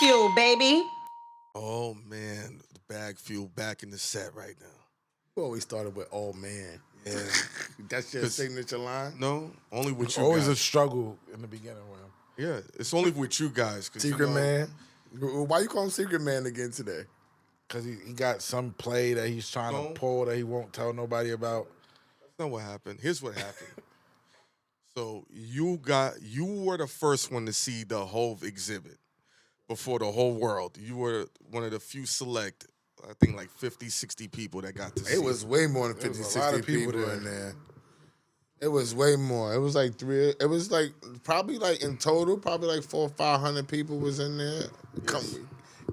BagFuel, baby. Oh man, the BagFuel back in the set right now. You always started with "oh man." Yeah. That's your signature line. No, only with you Always guys. a struggle in the beginning with him. Yeah, it's only with you guys. Secret Man. Why you call him Secret Man again today? Because he got some play that he's trying to pull that he won't tell nobody about. That's not what happened. Here's what happened. So you were the first one to see the HOV exhibit before the whole world. You were one of the few select, I think like 50, 60 people that got to see it. It was way more than 50, 60 people in there. It was way more. It was like probably like in total, probably like 400 or 500 people was in there. Yes.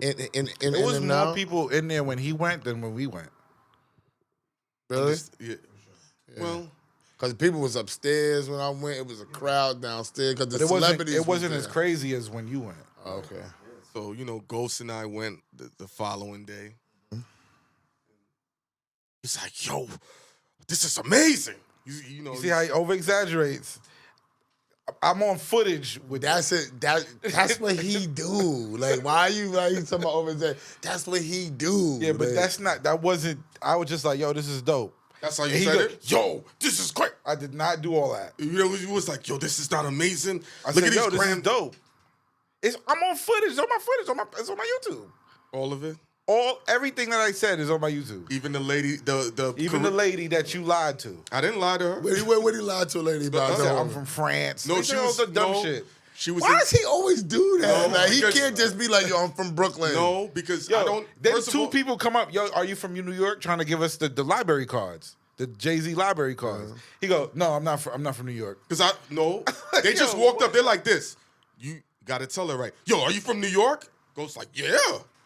It was more people in there when he went than when we went. Really? Yeah. Well, because people was upstairs when I went. It was a crowd downstairs because the celebrities. It wasn't was as crazy as when you went. Okay. So Ghost and I went the following day. He's like, "Yo, this is amazing." You see how he over exaggerates. I'm on footage with that's it. That's what he do. Like, why are you talking about over there? That's what he do. Yeah, but that wasn't. I was just like, yo, this is dope. That's how you said it? Yo, this is great. I did not do all that. He was like, yo, this is not amazing. I said, yo, this is dope. I'm on footage. It's on my footage. It's on my YouTube. All of it? Everything that I said is on my YouTube. Even the lady, the lady that you lied to. I didn't lie to her. What he lied to a lady about? I said, I'm from France. No, she was the dumb shit. She was. Why does he always do that? No, like he can't just be like, yo, I'm from Brooklyn. No, because I don't. Then two people come up, yo, are you from New York? Trying to give us the library cards, the Jay-Z library cards. He go, no, I'm not from New York. Because they just walked up. They're like this. You got to tell her right. Yo, are you from New York? Ghost like, yeah.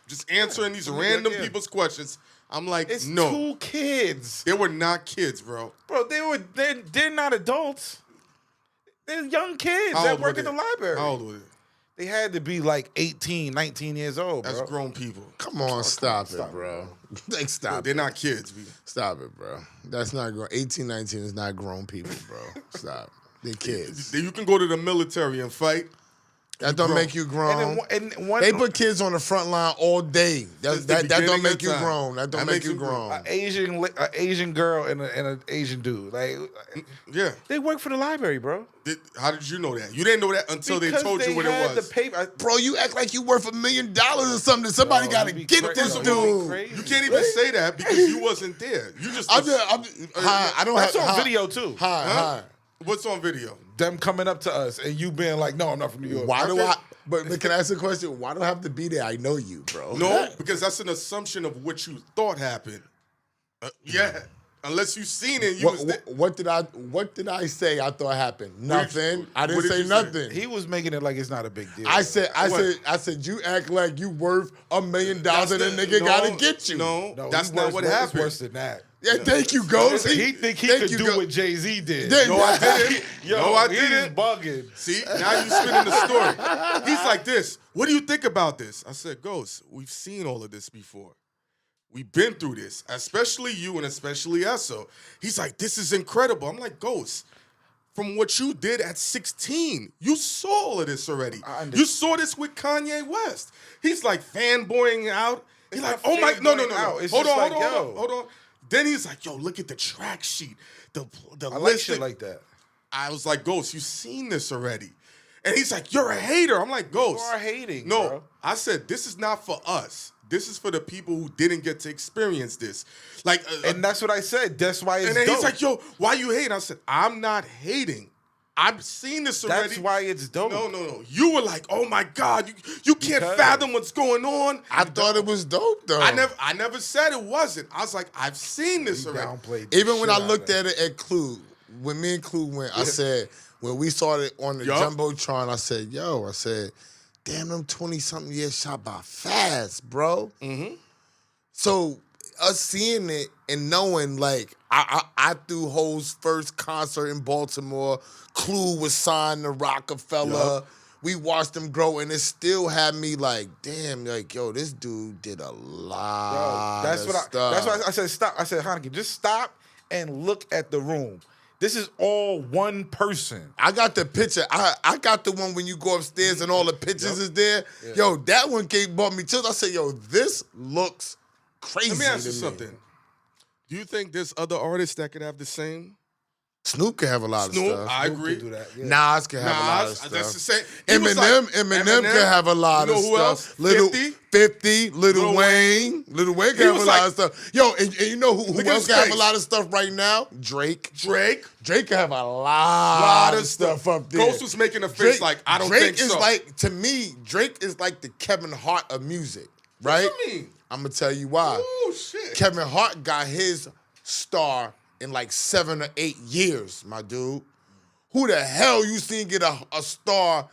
Just answering these random people's questions. I'm like, it's no. Two kids. They were not kids, bro. Bro, they're not adults. They're young kids that work in the library. How old were they? They had to be like 18, 19 years old, bro. That's grown people. Come on, stop it, bro. Like, stop They're not kids. Stop it, bro. That's not grown. 18, 19 is not grown people, bro. Stop. They're kids. You can go to the military and fight. That don't make you grown. They put kids on the front line all day. That don't make you grown. That don't make you grown. An Asian girl and an Asian dude. Like, yeah, they work for the library, bro. How did you know that? You didn't know that until they told you what it was. The paper. Bro, you act like you worth $1 million or something. Somebody got to get this dude. You can't even say that because you wasn't there. You just. I don't have. That's on video too. Hi. What's on video? Them coming up to us and you being like, no, I'm not from New York. Why do I? But can I ask a question? Why do I have to be there? I know you, bro. No, because that's an assumption of what you thought happened. Yeah, unless you seen it. What did I say? I thought happened nothing. I didn't say nothing. He was making it like it's not a big deal. I said you act like you worth $1 million and a nigga gotta get you. No, that's not what happened. Worse than that. Yeah, thank you, Ghost. He think he could do what Jay-Z did. No, I didn't. I He didn't. is bugging. See, now you spinning the story. He's like this. What do you think about this? I said, Ghost, we've seen all of this before. We've been through this, especially you and especially Esso. He's like, this is incredible. I'm like, Ghost, from what you did at 16, you saw all of this already. You saw this with Kanye West. He's like fanboying out. He's like, oh my, no. Hold on. Then he's like, yo, look at the track sheet. The I list like shit like that. I was like, Ghost, you've seen this already. And he's like, you're a hater. I'm like, Ghost. You are hating, No, bro. I said, this is not for us. This is for the people who didn't get to experience this. Like, and that's what I said. That's why it's dope. And then he's like, yo, why you hating? I said, I'm not hating. I've seen this already. That's why it's dope. No. You were like, oh my God, you can't fathom what's going on. I thought it was dope though. I never said it wasn't. I was like, I've seen this already. Even when I looked at it at Clue, when me and Clue went, I said, when we saw it on the Jumbotron, I said, damn, them 20-something years shot by fast, bro. Mm-hmm. So us seeing it and knowing, like, I threw Ho's first concert in Baltimore. Clue was signed to Rockefeller. Yep. We watched him grow, and it still had me like, damn, like, yo, this dude did a lot of stuff. That's why I said stop. I said, Hynaken, just stop and look at the room. This is all one person. I got the picture. I got the one when you go upstairs and all the pictures is there. Yeah. Yo, that one brought me chills. I said, yo, this looks crazy. Let me ask you to something. Me. Do you think there's other artists that could have the same? Snoop can have a lot of stuff. I agree. Do that. Yeah. Nas can have a lot of stuff. That's the same. Eminem can have a lot of stuff. Else? 50, Lil Wayne. Lil Wayne can have a lot of stuff. Yo, and you know who else can have a lot of stuff right now? Drake. Drake can have a lot of stuff up there. Ghost was making a face like, I don't think so. Drake is like, to me, Drake is like the Kevin Hart of music, right? What you mean? I'm going to tell you why. Oh, shit. Kevin Hart got his star in like 7 or 8 years, my dude. Who the hell you seen get a star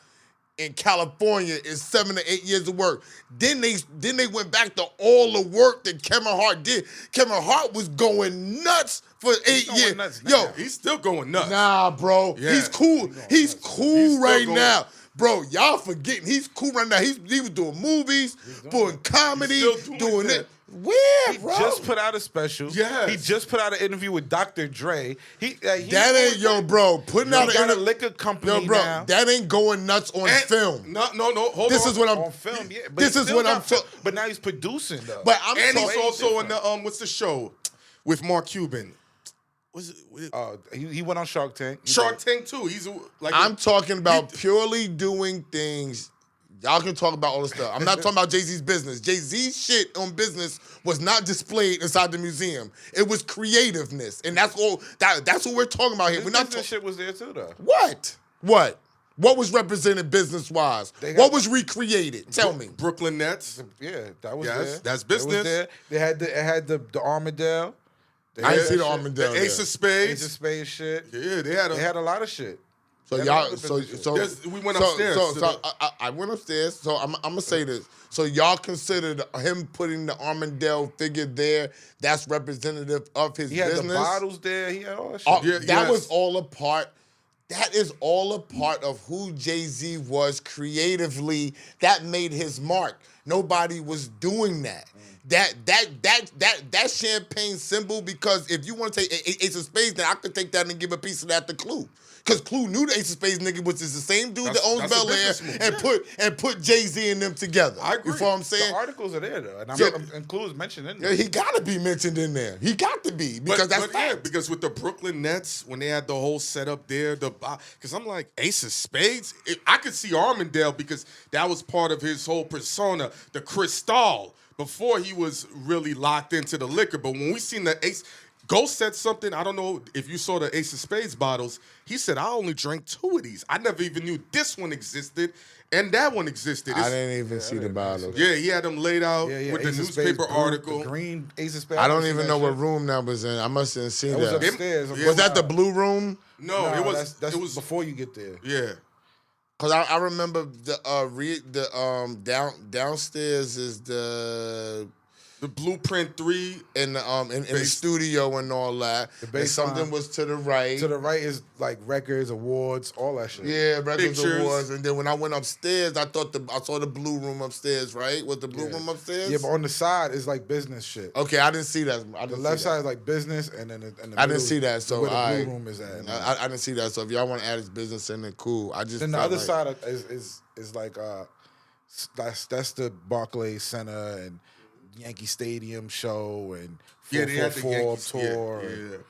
in California in 7 to 8 years of work? Then they went back to all the work that Kevin Hart did. Kevin Hart was going nuts for 8 years. Yo, he's still going nuts. Nah, bro. Yeah. He's cool. He's cool right now. Bro, y'all forgetting he's cool right now. He was doing movies, doing comedy, doing it. Where, bro? He just put out a special. Yes. He just put out an interview with Dr. Dre. That ain't, yo, bro. Putting out a liquor company yo, bro, now. That ain't going nuts on film. No. Hold this on. Is what I'm on film. Yeah, but this is what I'm. But now he's producing though. But he's also in the what's the show with Mark Cuban? He went on Shark Tank. Shark Tank too. I'm talking about purely doing things. Y'all can talk about all this stuff. I'm not talking about Jay-Z's business. Jay-Z's shit on business was not displayed inside the museum. It was creativeness, and that's all. That's what we're talking about here. We're not. Business shit was there too, though. What? What was represented business-wise? What was recreated? Tell me. Brooklyn Nets. Yeah, that was there. That's business. They had the Armadale. I didn't see the Armadale. The Ace of Spades. Ace of Spades shit. Yeah, they had a lot of shit. So we went upstairs. I went upstairs. So I'm gonna say this. So y'all considered him putting the Armadale figure there? That's representative of his business. He had the bottles there. He had all that shit. That was all a part. That is all a part of who Jay-Z was creatively. That made his mark. Nobody was doing that. That champagne symbol, because if you want to take Ace of Spades, then I could take that and give a piece of that to Clue. Because Clue knew the Ace of Spades nigga was the same dude that owns Bel Air and put Jay-Z and them together. I agree. You know what I'm saying? The articles are there though, and Clue is mentioned in there. Yeah, he gotta be mentioned in there. He got to be because that's fact. Yeah, because with the Brooklyn Nets, when they had the whole setup there, because I'm like Ace of Spades, I could see Armadale because that was part of his whole persona, the Cristal, before he was really locked into the liquor. But when we seen the Ace. Ghost said something, I don't know if you saw the Ace of Spades bottles. He said, I only drank 2 of these. I never even knew this one existed and that one existed. I didn't even see the bottles. Yeah, he had them laid out with Ace the newspaper article. The green Ace of Spades. I don't even know what room that was in. I must have seen that. It was upstairs. Was that the blue room? No, it was. That's it was before you get there. Yeah. Cause I remember downstairs is the Blueprint 3 in the studio and all that. And something was to the right. To the right is like records, awards, all that shit. Yeah, records, Pictures. awards. And then when I went upstairs, I saw the blue room upstairs, right? Was the blue room upstairs? Yeah, but on the side is like business shit. Okay, I didn't see that. The left side is like business, and then the I didn't see that. So where the blue room is at. I didn't see that. So if y'all want to add his business in, then cool. I just then the other side is like that's the Barclays Center and Yankee Stadium show and 444 tour.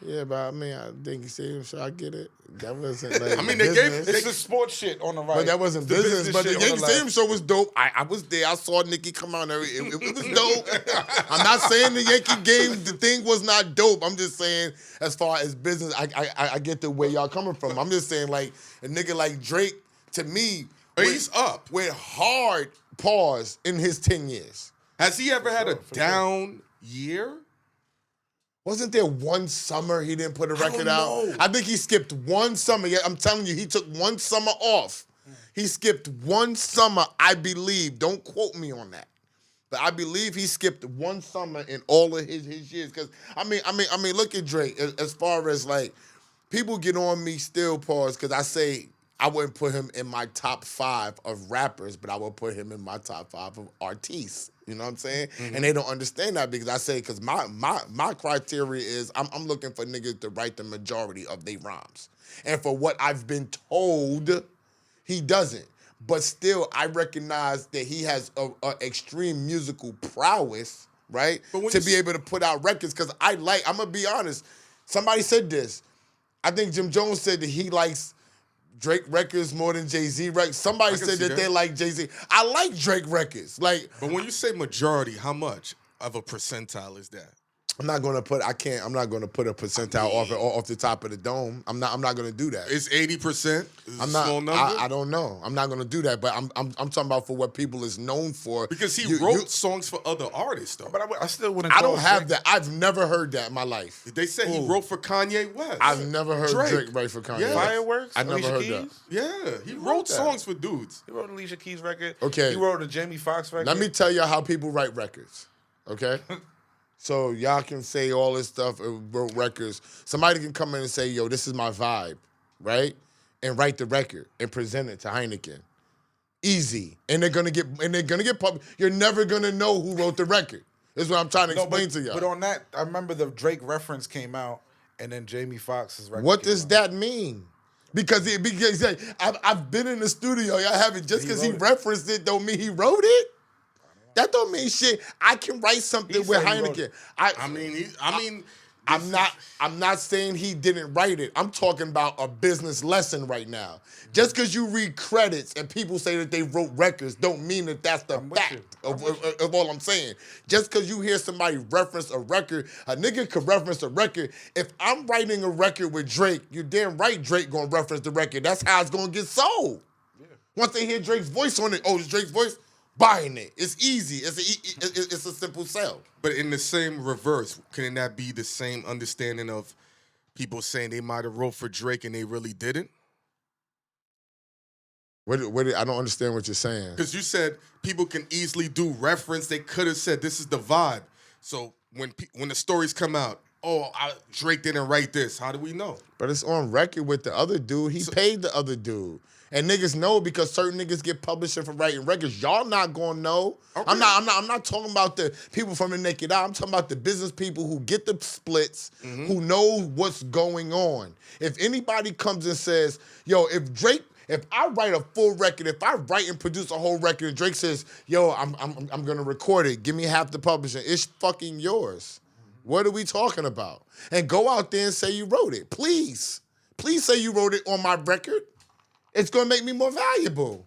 Yeah, but I mean, I think Yankee Stadium show. I get it. That wasn't like I mean, it's the sports shit on the right. But that wasn't business. But the Yankee Stadium show was dope. I was there. I saw Nicki come out. It was dope. I'm not saying the Yankee game, the thing was not dope. I'm just saying, as far as business, I get the way y'all coming from. I'm just saying, like, a nigga like Drake, to me, he's up. With hard pause in his 10 years. Has he ever had a down year? Wasn't there one summer he didn't put a record out? I think he skipped one summer. Yeah, I'm telling you, he took one summer off. He skipped one summer, I believe. Don't quote me on that. But I believe he skipped one summer in all of his years. Because I mean, look at Drake. As far as like, people get on me still, pause, because I say I wouldn't put him in my top 5 of rappers, but I would put him in my top 5 of artists. You know what I'm saying? And they don't understand that because I say, because my criteria is I'm looking for niggas to write the majority of their rhymes. And for what I've been told, he doesn't. But still, I recognize that he has a extreme musical prowess, right? To be able to put out records. Because I'm going to be honest, somebody said this. I think Jim Jones said that he likes Drake records more than Jay-Z records. Somebody said that they like Jay-Z. I like Drake records. But when you say majority, how much of a percentile is that? I'm not gonna put a percentile off the top of the dome. I'm not gonna do that. It's 80%. I'm not. Small number? I don't know. I'm not gonna do that. But I'm talking about for what people is known for. Because he wrote songs for other artists though. But I still wouldn't. I don't have that. I've never heard that in my life. They said he wrote for Kanye West. I've never heard Drake write for Kanye West. Fireworks. I never heard that. Yeah, he wrote songs for dudes. He wrote an Alicia Keys record. Okay. He wrote a Jamie Foxx record. Let me tell you how people write records. Okay. So y'all can say all this stuff, wrote records. Somebody can come in and say, yo, this is my vibe, right? And write the record and present it to Hynaken. Easy. And they're gonna get published. You're never gonna know who wrote the record. That's what I'm trying to explain to y'all. But on that, I remember the Drake reference came out and then Jamie Foxx's record. What does that mean? Because I've been in the studio, y'all haven't, just because he referenced it don't mean he wrote it. That don't mean shit. I can write something with Hynaken. I'm not saying he didn't write it. I'm talking about a business lesson right now. Just because you read credits and people say that they wrote records don't mean that that's the fact of all I'm saying. Just because you hear somebody reference a record, a nigga could reference a record. If I'm writing a record with Drake, you're damn right Drake gonna reference the record. That's how it's gonna get sold. Yeah. Once they hear Drake's voice on it, it's Drake's voice. Buying it. It's easy. It's a simple sell. But in the same reverse, can that be the same understanding of people saying they might have wrote for Drake and they really didn't? I don't understand what you're saying. Because you said people can easily do reference. They could have said this is the vibe. So when the stories come out, Drake didn't write this. How do we know? But it's on record with the other dude. He paid the other dude. And niggas know because certain niggas get publishing for writing records. Y'all not gonna know. Okay. I'm not talking about the people from the naked eye. I'm talking about the business people who get the splits, who know what's going on. If anybody comes and says, yo, if I write a full record, if I write and produce a whole record, and Drake says, yo, I'm gonna record it, give me half the publishing, it's fucking yours. What are we talking about? And go out there and say you wrote it. Please. Please say you wrote it on my record. It's going to make me more valuable.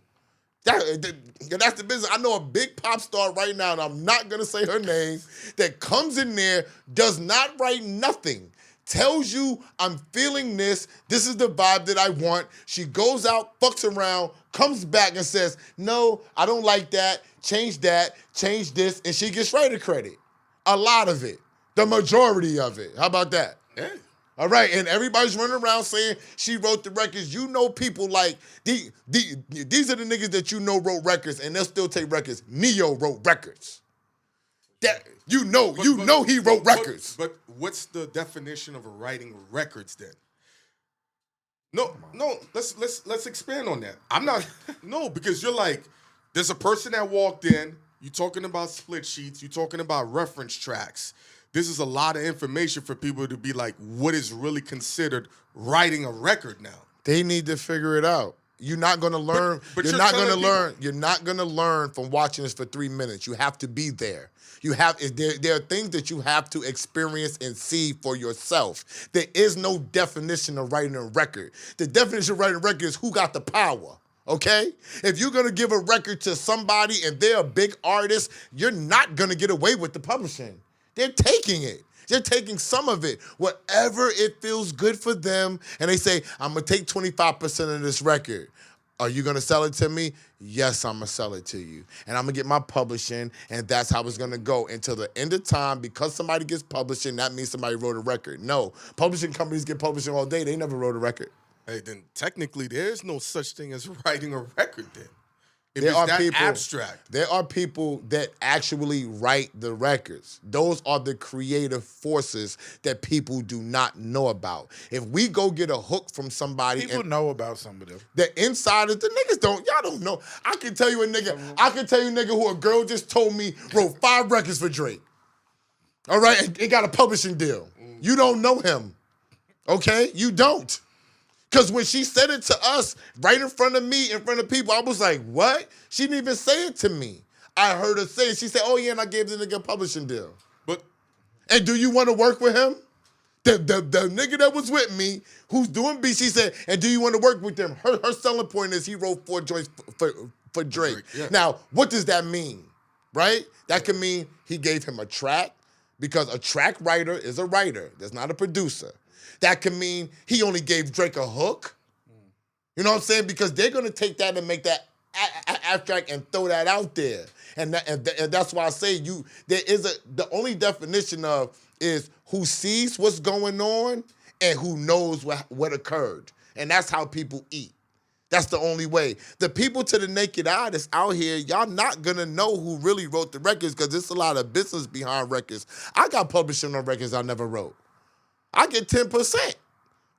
That's the business. I know a big pop star right now, and I'm not going to say her name, that comes in there, does not write nothing, tells you, I'm feeling this is the vibe that I want. She goes out, fucks around, comes back and says, no, I don't like that, change this, and she gets writer credit. A lot of it. The majority of it. How about that? Yeah. All right, and everybody's running around saying she wrote the records. You know people like, these are the niggas that you know wrote records, and they'll still take records. Neo wrote records. That you know he wrote records. But what's the definition of writing records then? No, let's expand on that. I'm not, because you're like, there's a person that walked in, you're talking about split sheets, you're talking about reference tracks. This is a lot of information for people to be like, what is really considered writing a record now? They need to figure it out. You're not going to learn. But you're not going to learn. You're not going to learn from watching this for 3 minutes. You have to be there. There are things that you have to experience and see for yourself. There is no definition of writing a record. The definition of writing a record is who got the power. Okay? If you're going to give a record to somebody and they're a big artist, you're not going to get away with the publishing. They're taking it. They're taking some of it, whatever it feels good for them, and they say, I'm going to take 25% of this record. Are you going to sell it to me? Yes, I'm going to sell it to you. And I'm going to get my publishing, and that's how it's going to go until the end of time. Because somebody gets publishing, that means somebody wrote a record. No, publishing companies get publishing all day. They never wrote a record. Hey, then technically there's no such thing as writing a record then. If it's that abstract. There are people that actually write the records. Those are the creative forces that people do not know about. If we go get a hook from somebody, People know about some of them. The insiders, the niggas don't. Y'all don't know. I can tell you a nigga who a girl just told me wrote 5 records for Drake. All right, and got a publishing deal. You don't know him. Okay, you don't. Because when she said it to us right in front of me, in front of people, I was like, what? She didn't even say it to me. I heard her say it. She said, oh, yeah, and I gave the nigga a publishing deal. And do you want to work with him? The nigga that was with me, who's doing beats, she said, and do you want to work with them? Her selling point is he wrote 4 joints for Drake. Yeah. Now, what does that mean, right? That could mean he gave him a track, because a track writer is a writer. That's not a producer. That can mean he only gave Drake a hook. You know what I'm saying? Because they're going to take that and make that abstract and throw that out there. And that's why I say the only definition of is who sees what's going on and who knows what occurred. And that's how people eat. That's the only way. The people to the naked eye that's out here, y'all not going to know who really wrote the records, because there's a lot of business behind records. I got publishing on records I never wrote. I get 10%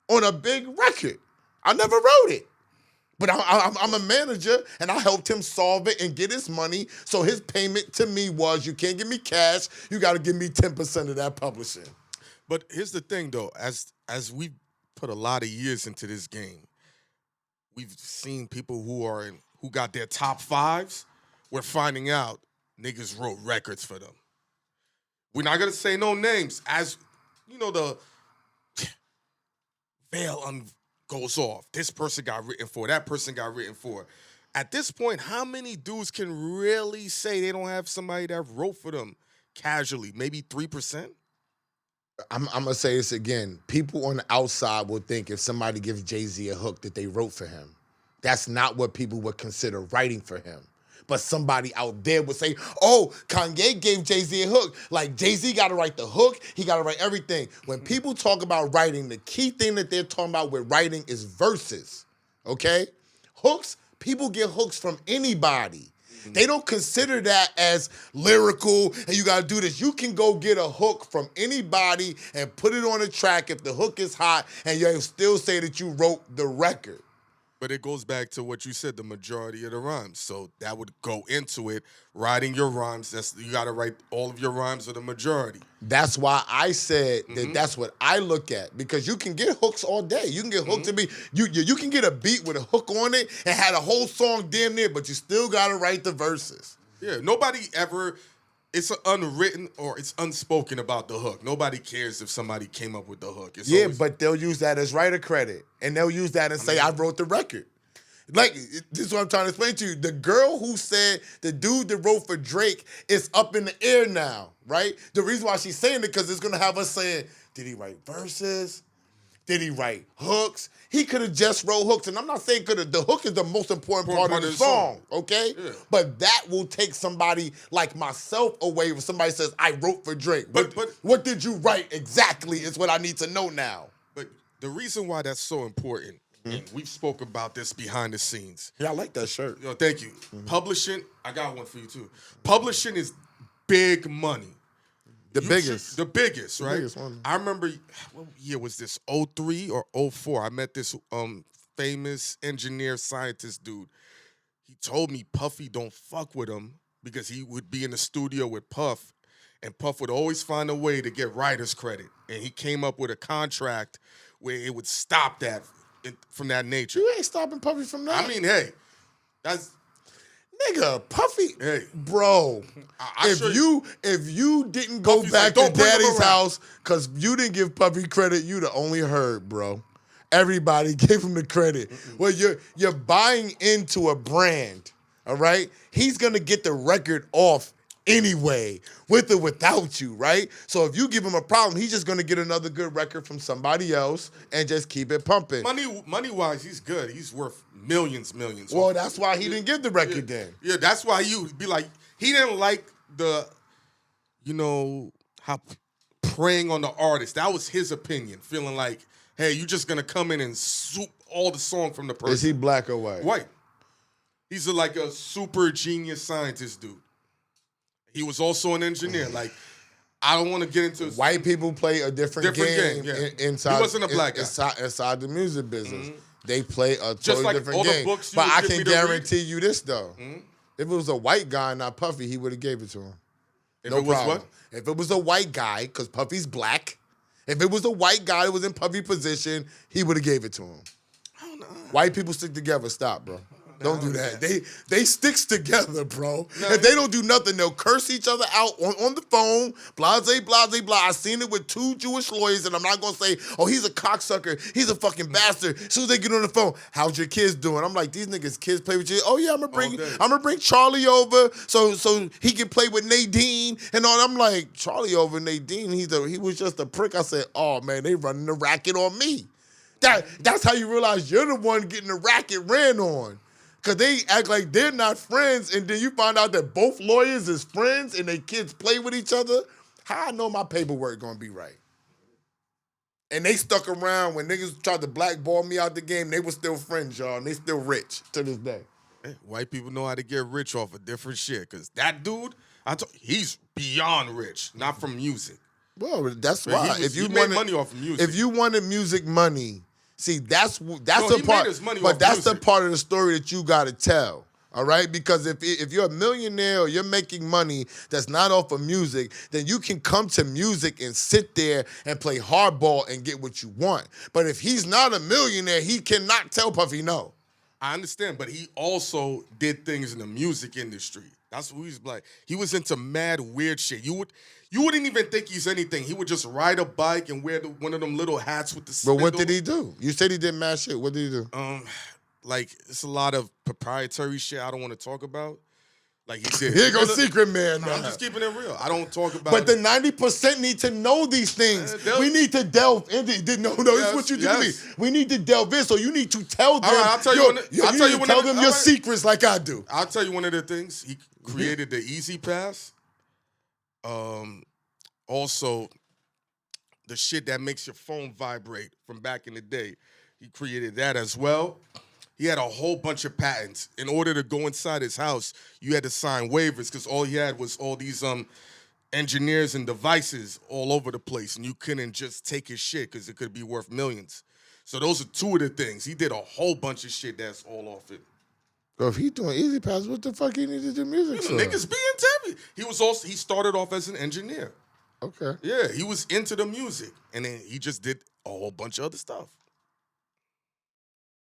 on a big record. I never wrote it. But I'm a manager, and I helped him solve it and get his money. So his payment to me was, you can't give me cash, you got to give me 10% of that publishing. But here's the thing, though. As we put a lot of years into this game, we've seen people who got their top 5s. We're finding out niggas wrote records for them. We're not going to say no names. As, you know, the veil goes off. This person got written for. That person got written for. At this point, how many dudes can really say they don't have somebody that wrote for them casually? Maybe 3%? I'm going to say this again. People on the outside will think if somebody gives Jay-Z a hook that they wrote for him. That's not what people would consider writing for him. But somebody out there would say, oh, Kanye gave Jay-Z a hook. Like, Jay-Z got to write the hook. He got to write everything. When people talk about writing, the key thing that they're talking about with writing is verses, okay? Hooks, people get hooks from anybody. They don't consider that as lyrical, and you got to do this. You can go get a hook from anybody and put it on a track if the hook is hot, and you still say that you wrote the record. But it goes back to what you said, the majority of the rhymes. So that would go into it, writing your rhymes. You got to write all of your rhymes of the majority. That's why I said that that's what I look at, because you can get hooks all day. You can get hooked to be, you can get a beat with a hook on it and had a whole song damn near, but you still got to write the verses. Yeah, nobody ever, it's unwritten or it's unspoken about the hook. Nobody cares if somebody came up with the hook. It's always, but they'll use that as writer credit, and they'll use that and say, I wrote the record. Like, this is what I'm trying to explain to you. The girl who said the dude that wrote for Drake is up in the air now, right? The reason why she's saying it, because it's going to have us saying, did he write verses? Did he write hooks? He could have just wrote hooks. And I'm not saying the hook is the most important part of the song, okay? Yeah. But that will take somebody like myself away when somebody says, I wrote for Drake. But what did you write exactly is what I need to know now. But the reason why that's so important, and we've spoke about this behind the scenes. Yeah, I like that shirt. Yo, thank you. Publishing, I got one for you too. Publishing is big money. The biggest, right? The biggest one. I remember, what year was this? 03 or 04? I met this famous engineer scientist dude. He told me Puffy don't fuck with him because he would be in the studio with Puff, and Puff would always find a way to get writer's credit. And he came up with a contract where it would stop that from that nature. You ain't stopping Puffy from that. I mean, hey, that's... Nigga, Puffy, hey, bro. If you didn't go Puffy's back to Daddy's house because you didn't give Puffy credit, you the only heard, bro. Everybody gave him the credit. Well, you're buying into a brand, all right? He's gonna get the record off anyway, with or without you, right? So if you give him a problem, he's just gonna get another good record from somebody else and just keep it pumping. Money-wise, he's good. He's worth millions. Well, that's why he didn't give the record then. Yeah, that's why you be like, he didn't like the, how preying on the artist. That was his opinion, feeling like, hey, you just gonna come in and soup all the song from the person. Is he black or white? White. He's like a super genius scientist dude. He was also an engineer. Like, I don't want to get into white people play a different game yeah. inside. He wasn't a black guy. Inside the music business. They play a Just totally like different all the game. books you But would I give me can to guarantee you this though: if it was a white guy, not Puffy, he would have gave it to him. If No it was problem. what? If it was a white guy, because Puffy's black, if it was a white guy that was in Puffy position, he would have gave it to him. I don't know. White people stick together. Stop, bro. Don't do that. They sticks together, bro. No, If they don't do nothing, they'll curse each other out on the phone. Blase, blase, blah. I seen it with 2 Jewish lawyers, and I'm not gonna say, oh, he's a cocksucker, he's a fucking bastard. As soon as they get on the phone, how's your kids doing? I'm like, these niggas kids play with you. Oh yeah, I'm gonna bring Charlie over so he can play with Nadine and all. I'm like, Charlie over Nadine. He was just a prick. I said, oh man, they running the racket on me. That's how you realize you're the one getting the racket ran on. Because they act like they're not friends, and then you find out that both lawyers is friends and their kids play with each other. How I know my paperwork gonna be right? And they stuck around when niggas tried to blackball me out the game. They were still friends, y'all, and they still rich to this day. Hey, white people know how to get rich off of different shit. Because that dude, he's beyond rich, not from music. Well, that's why. He made money off of music. If you wanted music money, see, that's No, the he part. made his money But off that's music. the part of the story that you got to tell. All right, because if you're a millionaire or you're making money that's not off of music, then you can come to music and sit there and play hardball and get what you want. But if he's not a millionaire, he cannot tell Puffy no. I understand, but he also did things in the music industry. That's what he's like. He was into mad weird shit. You wouldn't even think he's anything. He would just ride a bike and wear one of them little hats with the spindle. But what did he do? You said he did mad shit. What did he do? Like, it's a lot of proprietary shit I don't want to talk about. Like he did. Here goes Secret Man now. I'm just keeping it real. I don't talk about But the 90% need to know these things. We need to delve into it. No, it's what you do to me. We need to delve in, so you need to tell them. All right, I'll tell you tell them your secrets like I do. I'll tell you one of the things. He created the Easy Pass. Also, the shit that makes your phone vibrate from back in the day. He created that as well. He had a whole bunch of patents. In order to go inside his house, you had to sign waivers because all he had was all these engineers and devices all over the place, and you couldn't just take his shit because it could be worth millions. So those are two of the things. He did a whole bunch of shit that's all off it. Bro, if he doing Easy Pass, what the fuck he need to do music for? Niggas be into it. He started off as an engineer. Okay. Yeah, he was into the music, and then he just did a whole bunch of other stuff.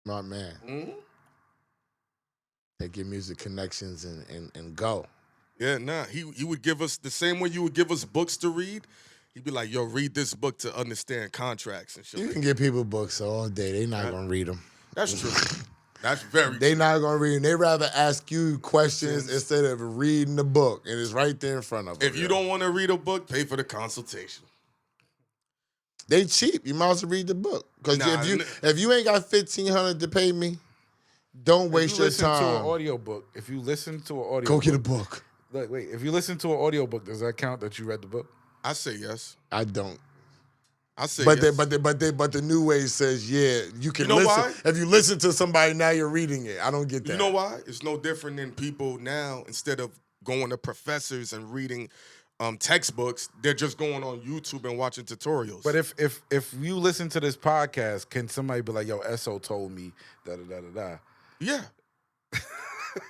My man. Mm-hmm. Take your music connections and go. Yeah, nah. He would give us the same way you would give us books to read. He'd be like, yo, read this book to understand contracts and shit. You can give people books all day. They not going to read them. That's true. That's very true. They not going to read them. They rather ask you questions instead of reading the book. And it's right there in front of them. If you don't want to read a book, pay for the consultation. They cheap. You might as well read the book. Because if you ain't got $1,500 to pay me, don't waste your time. If you listen to an audio go get a book. Look, wait. If you listen to an audiobook, does that count that you read the book? I say yes. I don't. I say but yes. But the new way says, yeah, you can You know listen. why? If you listen to somebody, now you're reading it. I don't get that. You know why? It's no different than people now, instead of going to professors and reading textbooks, they're just going on YouTube and watching tutorials. But if you listen to this podcast, can somebody be like, yo, Esso told me da-da-da-da-da? Yeah.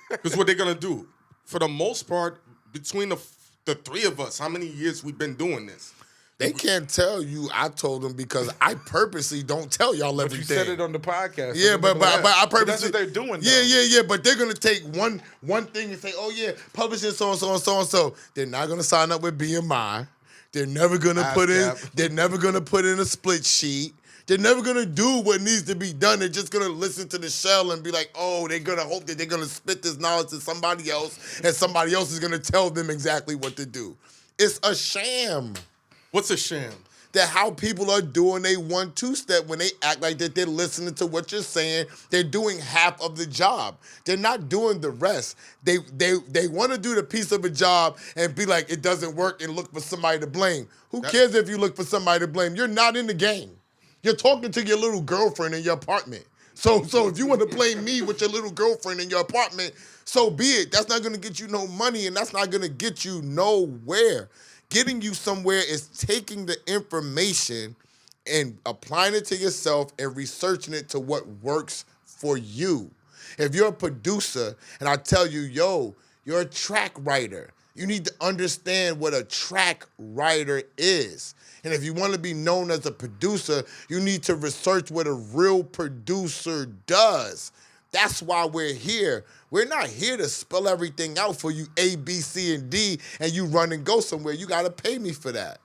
Because what they're going to do, for the most part, between the three of us, how many years we've been doing this? They can't tell you I told them because I purposely don't tell y'all everything. But you said it on the podcast. Yeah, but I purposely. That's what they're doing, though. Yeah. But they're going to take one thing and say, oh, yeah, publishing so-and-so and so-and-so. They're not going to sign up with BMI. They're never going to put in a split sheet. They're never going to do what needs to be done. They're just going to listen to the shell and be like, oh, they're going to hope that they're going to spit this knowledge to somebody else, and somebody else is going to tell them exactly what to do. It's a sham. What's a sham? That how people are doing a 1-2 step when they act like that they're listening to what you're saying. They're doing half of the job. They're not doing the rest. They want to do the piece of a job and be like, it doesn't work and look for somebody to blame. Who cares if you look for somebody to blame? You're not in the game. You're talking to your little girlfriend in your apartment. So if you want to blame me with your little girlfriend in your apartment, so be it. That's not going to get you no money, and that's not going to get you nowhere. Getting you somewhere is taking the information and applying it to yourself and researching it to what works for you. If you're a producer and I tell you, yo, you're a track writer, you need to understand what a track writer is. And if you want to be known as a producer, you need to research what a real producer does. That's why we're here. We're not here to spell everything out for you, A, B, C, and D, and you run and go somewhere. You got to pay me for that.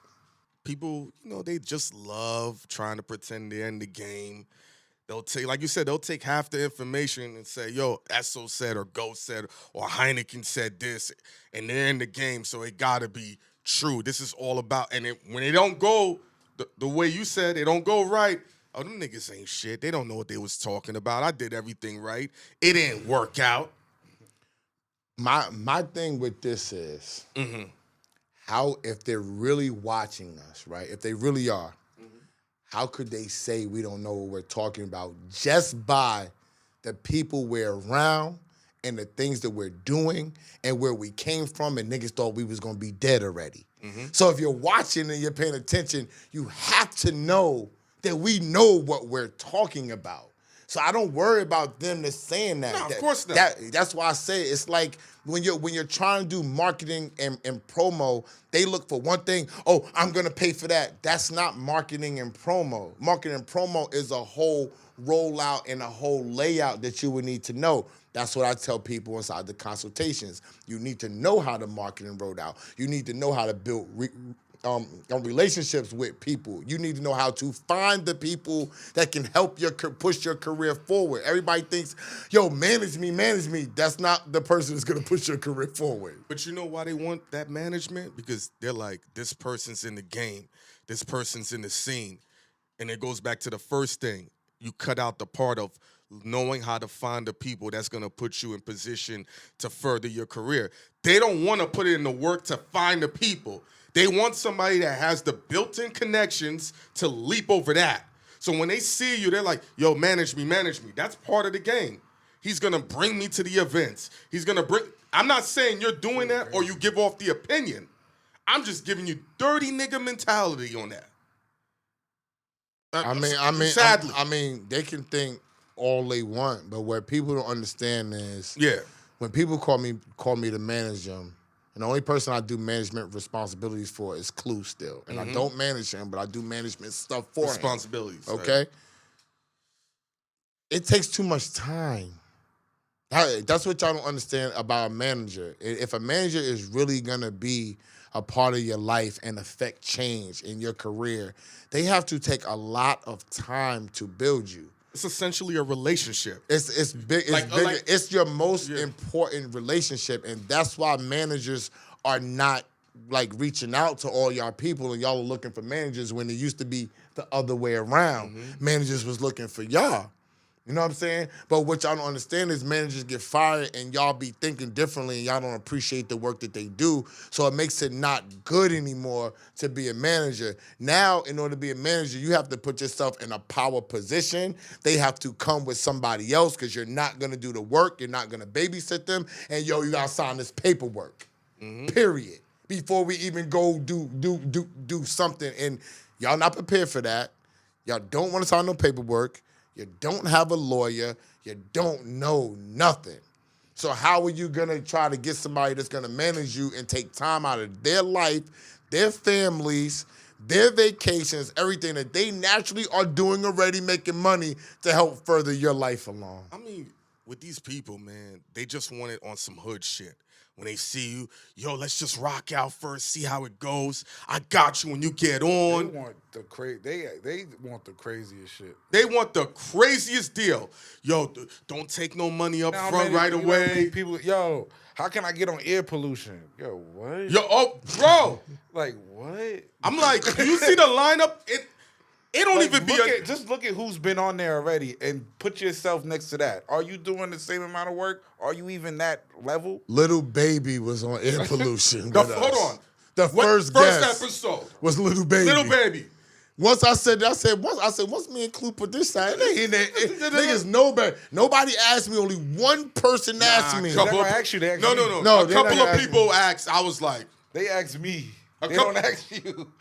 People, they just love trying to pretend they're in the game. They'll take, like you said, they'll take half the information and say, yo, Esso said or Ghost said or Hynaken said this, and they're in the game, so it got to be true. This is all about, and when they don't go the way you said, they don't go right, oh, them niggas ain't shit. They don't know what they was talking about. I did everything right. It didn't work out. My thing with this is how, if they're really watching us, right, if they really are, how could they say we don't know what we're talking about just by the people we're around and the things that we're doing and where we came from, and niggas thought we was going to be dead already. So if you're watching and you're paying attention, you have to know that we know what we're talking about. So I don't worry about them just saying that. No, of course not. That's why I say it's like when you're trying to do marketing and promo, they look for one thing. Oh, I'm gonna pay for that. That's not marketing and promo. Marketing and promo is a whole rollout and a whole layout that you would need to know. That's what I tell people inside the consultations. You need to know how to market and roll out. You need to know how to build relationships with people. You need to know how to find the people that can help push your career forward. Everybody thinks, yo, manage me. That's not the person that's going to push your career forward. But you know why they want that management? Because they're like, this person's in the game. This person's in the scene. And it goes back to the first thing. You cut out the part of knowing how to find the people that's going to put you in position to further your career. They don't want to put it in the work to find the people. They want somebody that has the built-in connections to leap over that. So when they see you, they're like, yo, manage me. That's part of the game. He's going to bring me to the events. I'm not saying you're doing that or you give off the opinion. I'm just giving you dirty nigga mentality on that. Sadly. I mean, they can think all they want, but what people don't understand is when people call me to manage them, and the only person I do management responsibilities for is Clue still. And I don't manage him, but I do management stuff for responsibilities, him. Okay? Right. It takes too much time. That's what y'all don't understand about a manager. If a manager is really going to be a part of your life and affect change in your career, they have to take a lot of time to build you. It's essentially a relationship. It's big. It's bigger. It's your most important relationship, and that's why managers are not like reaching out to all y'all people, and y'all are looking for managers when it used to be the other way around. Managers was looking for y'all. You know what I'm saying? But what y'all don't understand is managers get fired and y'all be thinking differently and y'all don't appreciate the work that they do. So it makes it not good anymore to be a manager. Now, in order to be a manager, you have to put yourself in a power position. They have to come with somebody else because you're not going to do the work. You're not going to babysit them. And, yo, you got to sign this paperwork, period, before we even go do something. And y'all not prepared for that. Y'all don't want to sign no paperwork. You don't have a lawyer. You don't know nothing. So how are you going to try to get somebody that's going to manage you and take time out of their life, their families, their vacations, everything that they naturally are doing already, making money to help further your life along? I mean, with these people, man, they just want it on some hood shit. When they see you, yo, let's just rock out first, see how it goes. I got you when you get on. They want they want the craziest shit. They want the craziest deal. Yo, don't take no money up front right away. People, yo, how can I get on air pollution? Yo, what? Yo, oh, bro. Like, what? I'm like, do you see the lineup? It don't even be just look at who's been on there already and put yourself next to that. Are you doing the same amount of work? Are you even that level? Little Baby was on air pollution. Hold on. The first guest episode was Little Baby. Little Baby. Once I said that, once me and Clue put this out, niggas know better. Nobody asked me. Only one person asked me. They never asked you. They asked no, me. no, no. No, A they couple never of asked people asked. I was like, They asked me. They couple- don't ask you.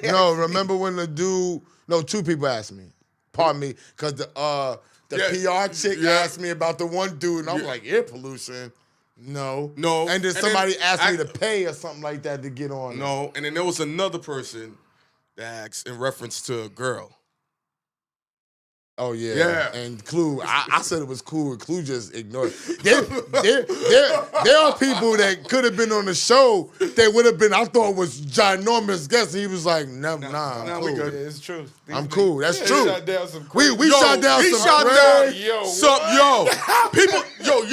No, remember when the dude? No, two people asked me. Pardon me, because the PR chick asked me about the one dude, and I was like, air pollution. No. And then somebody asked me to pay or something like that to get on. No, and then there was another person that asked in reference to a girl. Oh yeah. Yeah. And Clue, I said it was cool, and Clue just ignored it. There are people that could have been on the show that would have been, I thought was ginormous guests, and he was like, nah, I'm cool. we good. Yeah, it's true. I'm cool. That's true. Shot down some We shot down some crazy. People,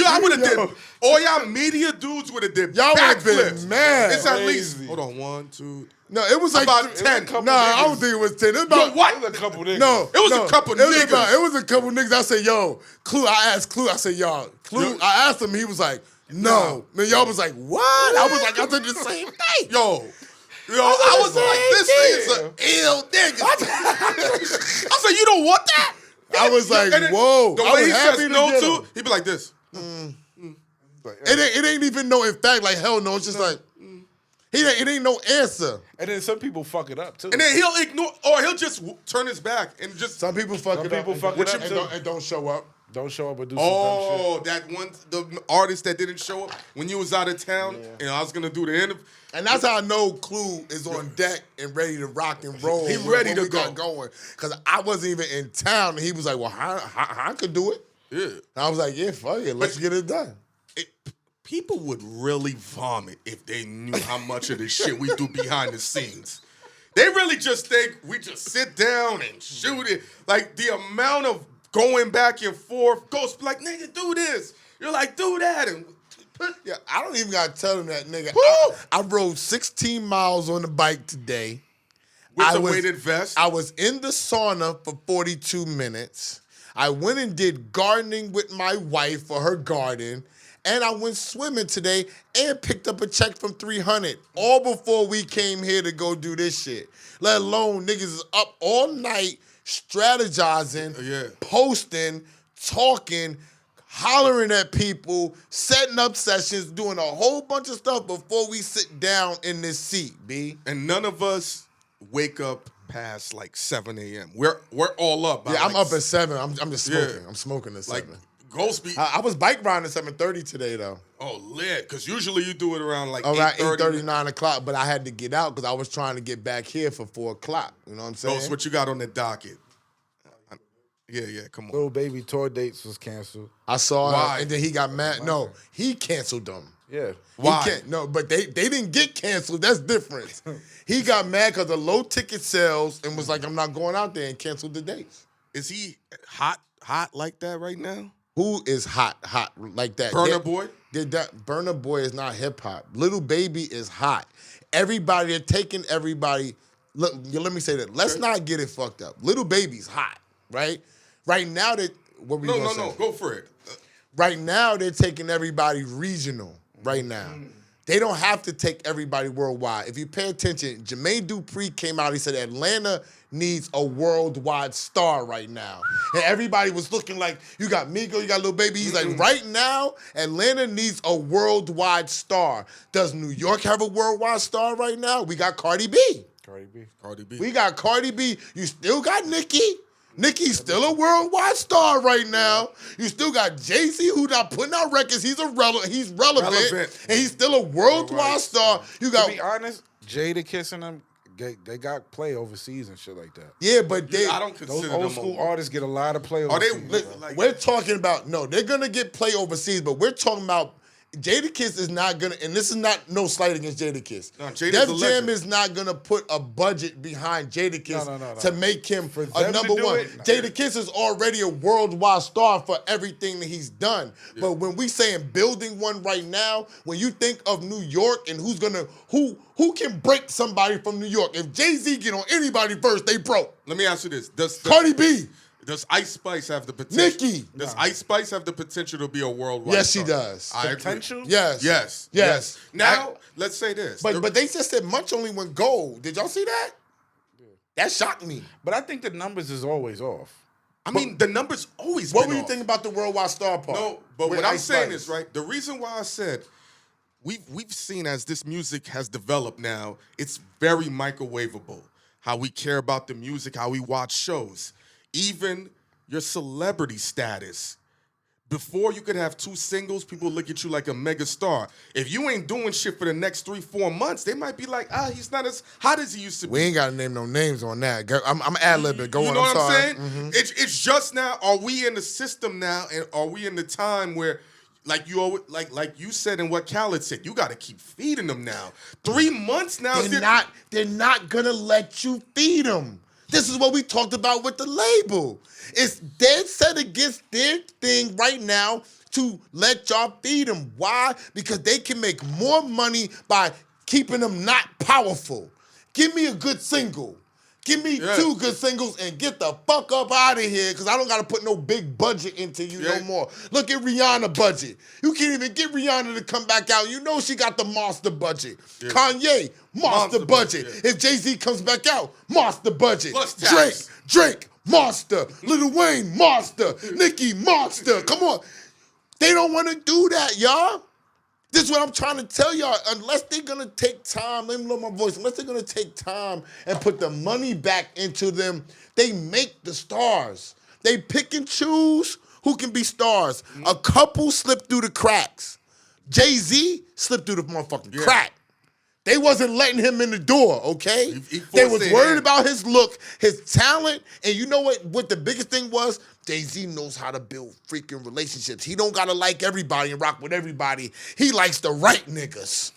I would have did. All y'all media dudes would have did. Y'all would have backflips. been mad. It's at least. Crazy. Hold on, 1, 2. No, it was like about 10. Nah, I don't think it was 10. It was about what? It was a couple niggas. No, It was a couple niggas. It was a couple niggas. I said, yo, Clue. I asked Clue. I said, y'all, Clue. I asked him. He was like, no. Then y'all was like, what? I was like, I said the same thing. Yo, I was like, this is an ill nigga. I said, you don't want that? I was like, And then whoa. The I way was he happy says to no get to, him. he'd be like this. It ain't even no, in fact, like, hell no. It's just like, it ain't no answer. And then some people fuck it up too. And then he'll ignore, or he'll just turn his back and just. Some people fuck it up. And don't show up. Don't show up or do some dumb shit. That one, the artist that didn't show up when you was out of town, and I was gonna do the interview. And that's how I know Clue is on deck and ready to rock and roll. He ready to we got going. Because I wasn't even in town, and he was like, well, I could do it. Yeah. And I was like, yeah, fuck it. Let's get it done. People would really vomit if they knew how much of this shit we do behind the scenes. They really just think we just sit down and shoot it. Like, the amount of going back and forth, Ghost be like, nigga, do this. You're like, do that. And Yeah, I don't even got to tell him that, nigga. I rode 16 miles on the bike today. with the weighted vest. I was in the sauna for 42 minutes. I went and did gardening with my wife for her garden. And I went swimming today and picked up a check from 300. All before we came here to go do this shit. Let alone niggas is up all night strategizing, posting, talking, hollering at people, setting up sessions, doing a whole bunch of stuff before we sit down in this seat, B. And none of us wake up past like 7 a.m. We're all up. Yeah, I'm up at 7. I'm just smoking. I'm smoking at 7. Ghost be. I was bike riding at 7:30 today though. Oh, lit. Because usually you do it around like around 8:30. 9 o'clock, but I had to get out because I was trying to get back here for 4 o'clock. You know what I'm saying? Ghost, what you got on the docket? Yeah, come on. Little baby tour dates was canceled. I saw Why? it, and then he got mad. No, he canceled them. Yeah. Why? No, but they didn't get canceled. That's different. He got mad because of low ticket sales and was like, I'm not going out there, and canceled the dates. Is he hot like that right now? Who is hot like that? Burner Boy? Burner Boy is not hip hop. Little Baby is hot. Everybody, they're taking everybody. Look, let me say that. Let's not get it fucked up. Little Baby's hot, right? Right now, what were you gonna say? No, go for it. Right now, they're taking everybody regional right now. They don't have to take everybody worldwide. If you pay attention, Jermaine Dupri came out, he said Atlanta needs a worldwide star right now. And everybody was looking like, you got Migo, you got Lil Baby. He's like, right now, Atlanta needs a worldwide star. Does New York have a worldwide star right now? We got Cardi B. Cardi B. We got Cardi B. You still got Nicki. Nicki's still a worldwide star right now. You still got Jay-Z, who not putting out records. He's relevant, and he's still a worldwide star. You got, to be honest, Jadakiss and them, they got play overseas and shit like that. Yeah, but I don't consider those old school artists get a lot of play overseas. We're talking about, no, they're gonna get play overseas, but we're talking about Jadakiss is not gonna, and this is not no slight against Jadakiss. No, Jada's Def a Jam legend. is not gonna put a budget behind Jadakiss to make him a them number to do one. it, Jadakiss is already a worldwide star for everything that he's done. Yeah. But when we saying building one right now, when you think of New York and who can break somebody from New York? If Jay-Z get on anybody first, they broke. Let me ask you this: Cardi B. Does Ice Spice have the potential? Nicki. Does Ice Spice have the potential to be a worldwide Yes, star? she does. Potential? Yes. Now, let's say this. But they just said Munch only went gold. Did y'all see that? That shocked me. But I think the numbers is always off. I mean, the numbers always What been were you off. thinking about the worldwide star part? No, but with what I'm Ice saying Spice? is, right, the reason why I said we've seen as this music has developed now, it's very microwavable. How we care about the music, how we watch shows. Even your celebrity status. Before you could have 2 singles, people look at you like a mega star. If you ain't doing shit for the next 3-4 months, they might be like, he's not as hot as he used to be. We ain't got to name no names on that. I'm ad-libbing. Go on, You know what I'm sorry. saying? Mm-hmm. It's just now, are we in the system now, and are we in the time where, like you always, like you said and what Khaled said, you got to keep feeding them now. 3 months now. They're not gonna let you feed them. This is what we talked about with the label. It's dead set against their thing right now to let y'all feed them. Why? Because they can make more money by keeping them not powerful. Give me a good single. Give me 2 good singles and get the fuck up out of here, because I don't got to put no big budget into you no more. Look at Rihanna budget. You can't even get Rihanna to come back out. You know she got the monster budget. Yeah. Kanye, monster budget. Yeah. If Jay-Z comes back out, monster budget. Plus tax. Drake, monster. Lil Wayne, monster. Nicki, monster. Come on. They don't want to do that, y'all. This is what I'm trying to tell y'all. Unless they're going to take time, let me lower my voice, unless they're going to take time and put the money back into them, they make the stars. They pick and choose who can be stars. Mm-hmm. A couple slip through the cracks. Jay-Z slipped through the motherfucking crack. They wasn't letting him in the door, okay? They was worried about his look, his talent, and you know what the biggest thing was? Jay-Z knows how to build freaking relationships. He don't gotta like everybody and rock with everybody. He likes the right niggas.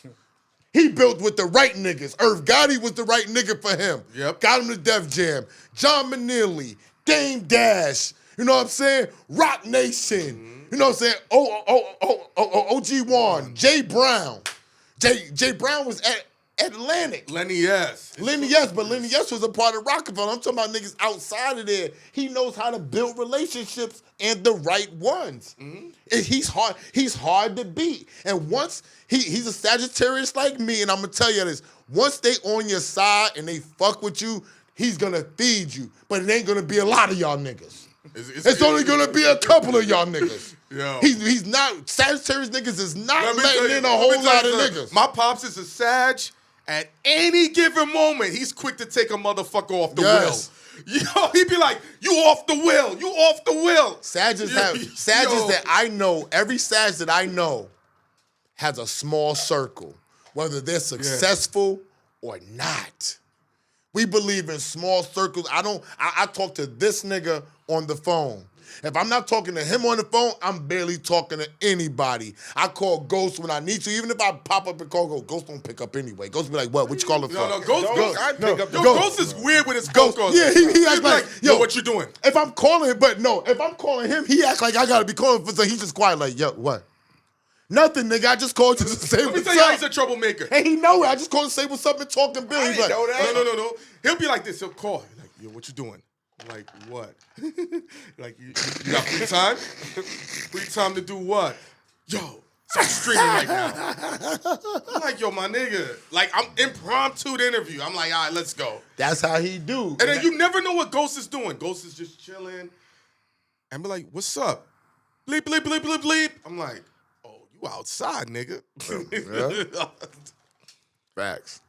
He built with the right niggas. Irv Gotti was the right nigga for him. Yep. Got him to Def Jam. John Manili, Dame Dash, you know what I'm saying? Rock Nation, you know what I'm saying? OG Wan, Jay Brown. Jay Brown was at Atlantic. Lenny S. But Lenny S was a part of Rockefeller. I'm talking about niggas outside of there. He knows how to build relationships and the right ones. Mm-hmm. He's hard to beat. And once he's a Sagittarius like me, and I'm gonna tell you this: once they on your side and they fuck with you, he's gonna feed you. But it ain't gonna be a lot of y'all niggas. It's only gonna be a couple of y'all niggas. Yo. He's not, Sagittarius niggas is not letting in a whole lot of niggas. My pops is a Sag. At any given moment, he's quick to take a motherfucker off the wheel. Yo, he'd be like, you off the wheel. You off the wheel. Sages that I know, every Sag that I know has a small circle, whether they're successful or not. We believe in small circles. I talk to this nigga on the phone. If I'm not talking to him on the phone, I'm barely talking to anybody. I call Ghost when I need to. Even if I pop up and call Ghost don't pick up anyway. Ghost be like, what you calling for? No, Ghost, I pick up. Ghost is weird with his Ghost. Yeah, he acts like, yo, what you doing? If I'm calling him, he acts like I gotta be calling for something. He's just quiet like, yo, what? Nothing, nigga. I just called you to say what's up. Let me tell you how he's a troublemaker. And he know it. I just called to say what's up and talking Bill. He's like, know that. No. He'll be like this. He'll call. He's like, yo, what you doing? I'm like, what? Like, you got free time? Free time to do what? Yo, so I'm streaming right now. I'm like, yo, my nigga. Like, I'm impromptu interview. I'm like, all right, let's go. That's how he do. And then you never know what Ghost is doing. Ghost is just chilling. And be like, what's up? Bleep, bleep, bleep, bleep, bleep. I'm like, oh, you outside, nigga. Yeah. Facts.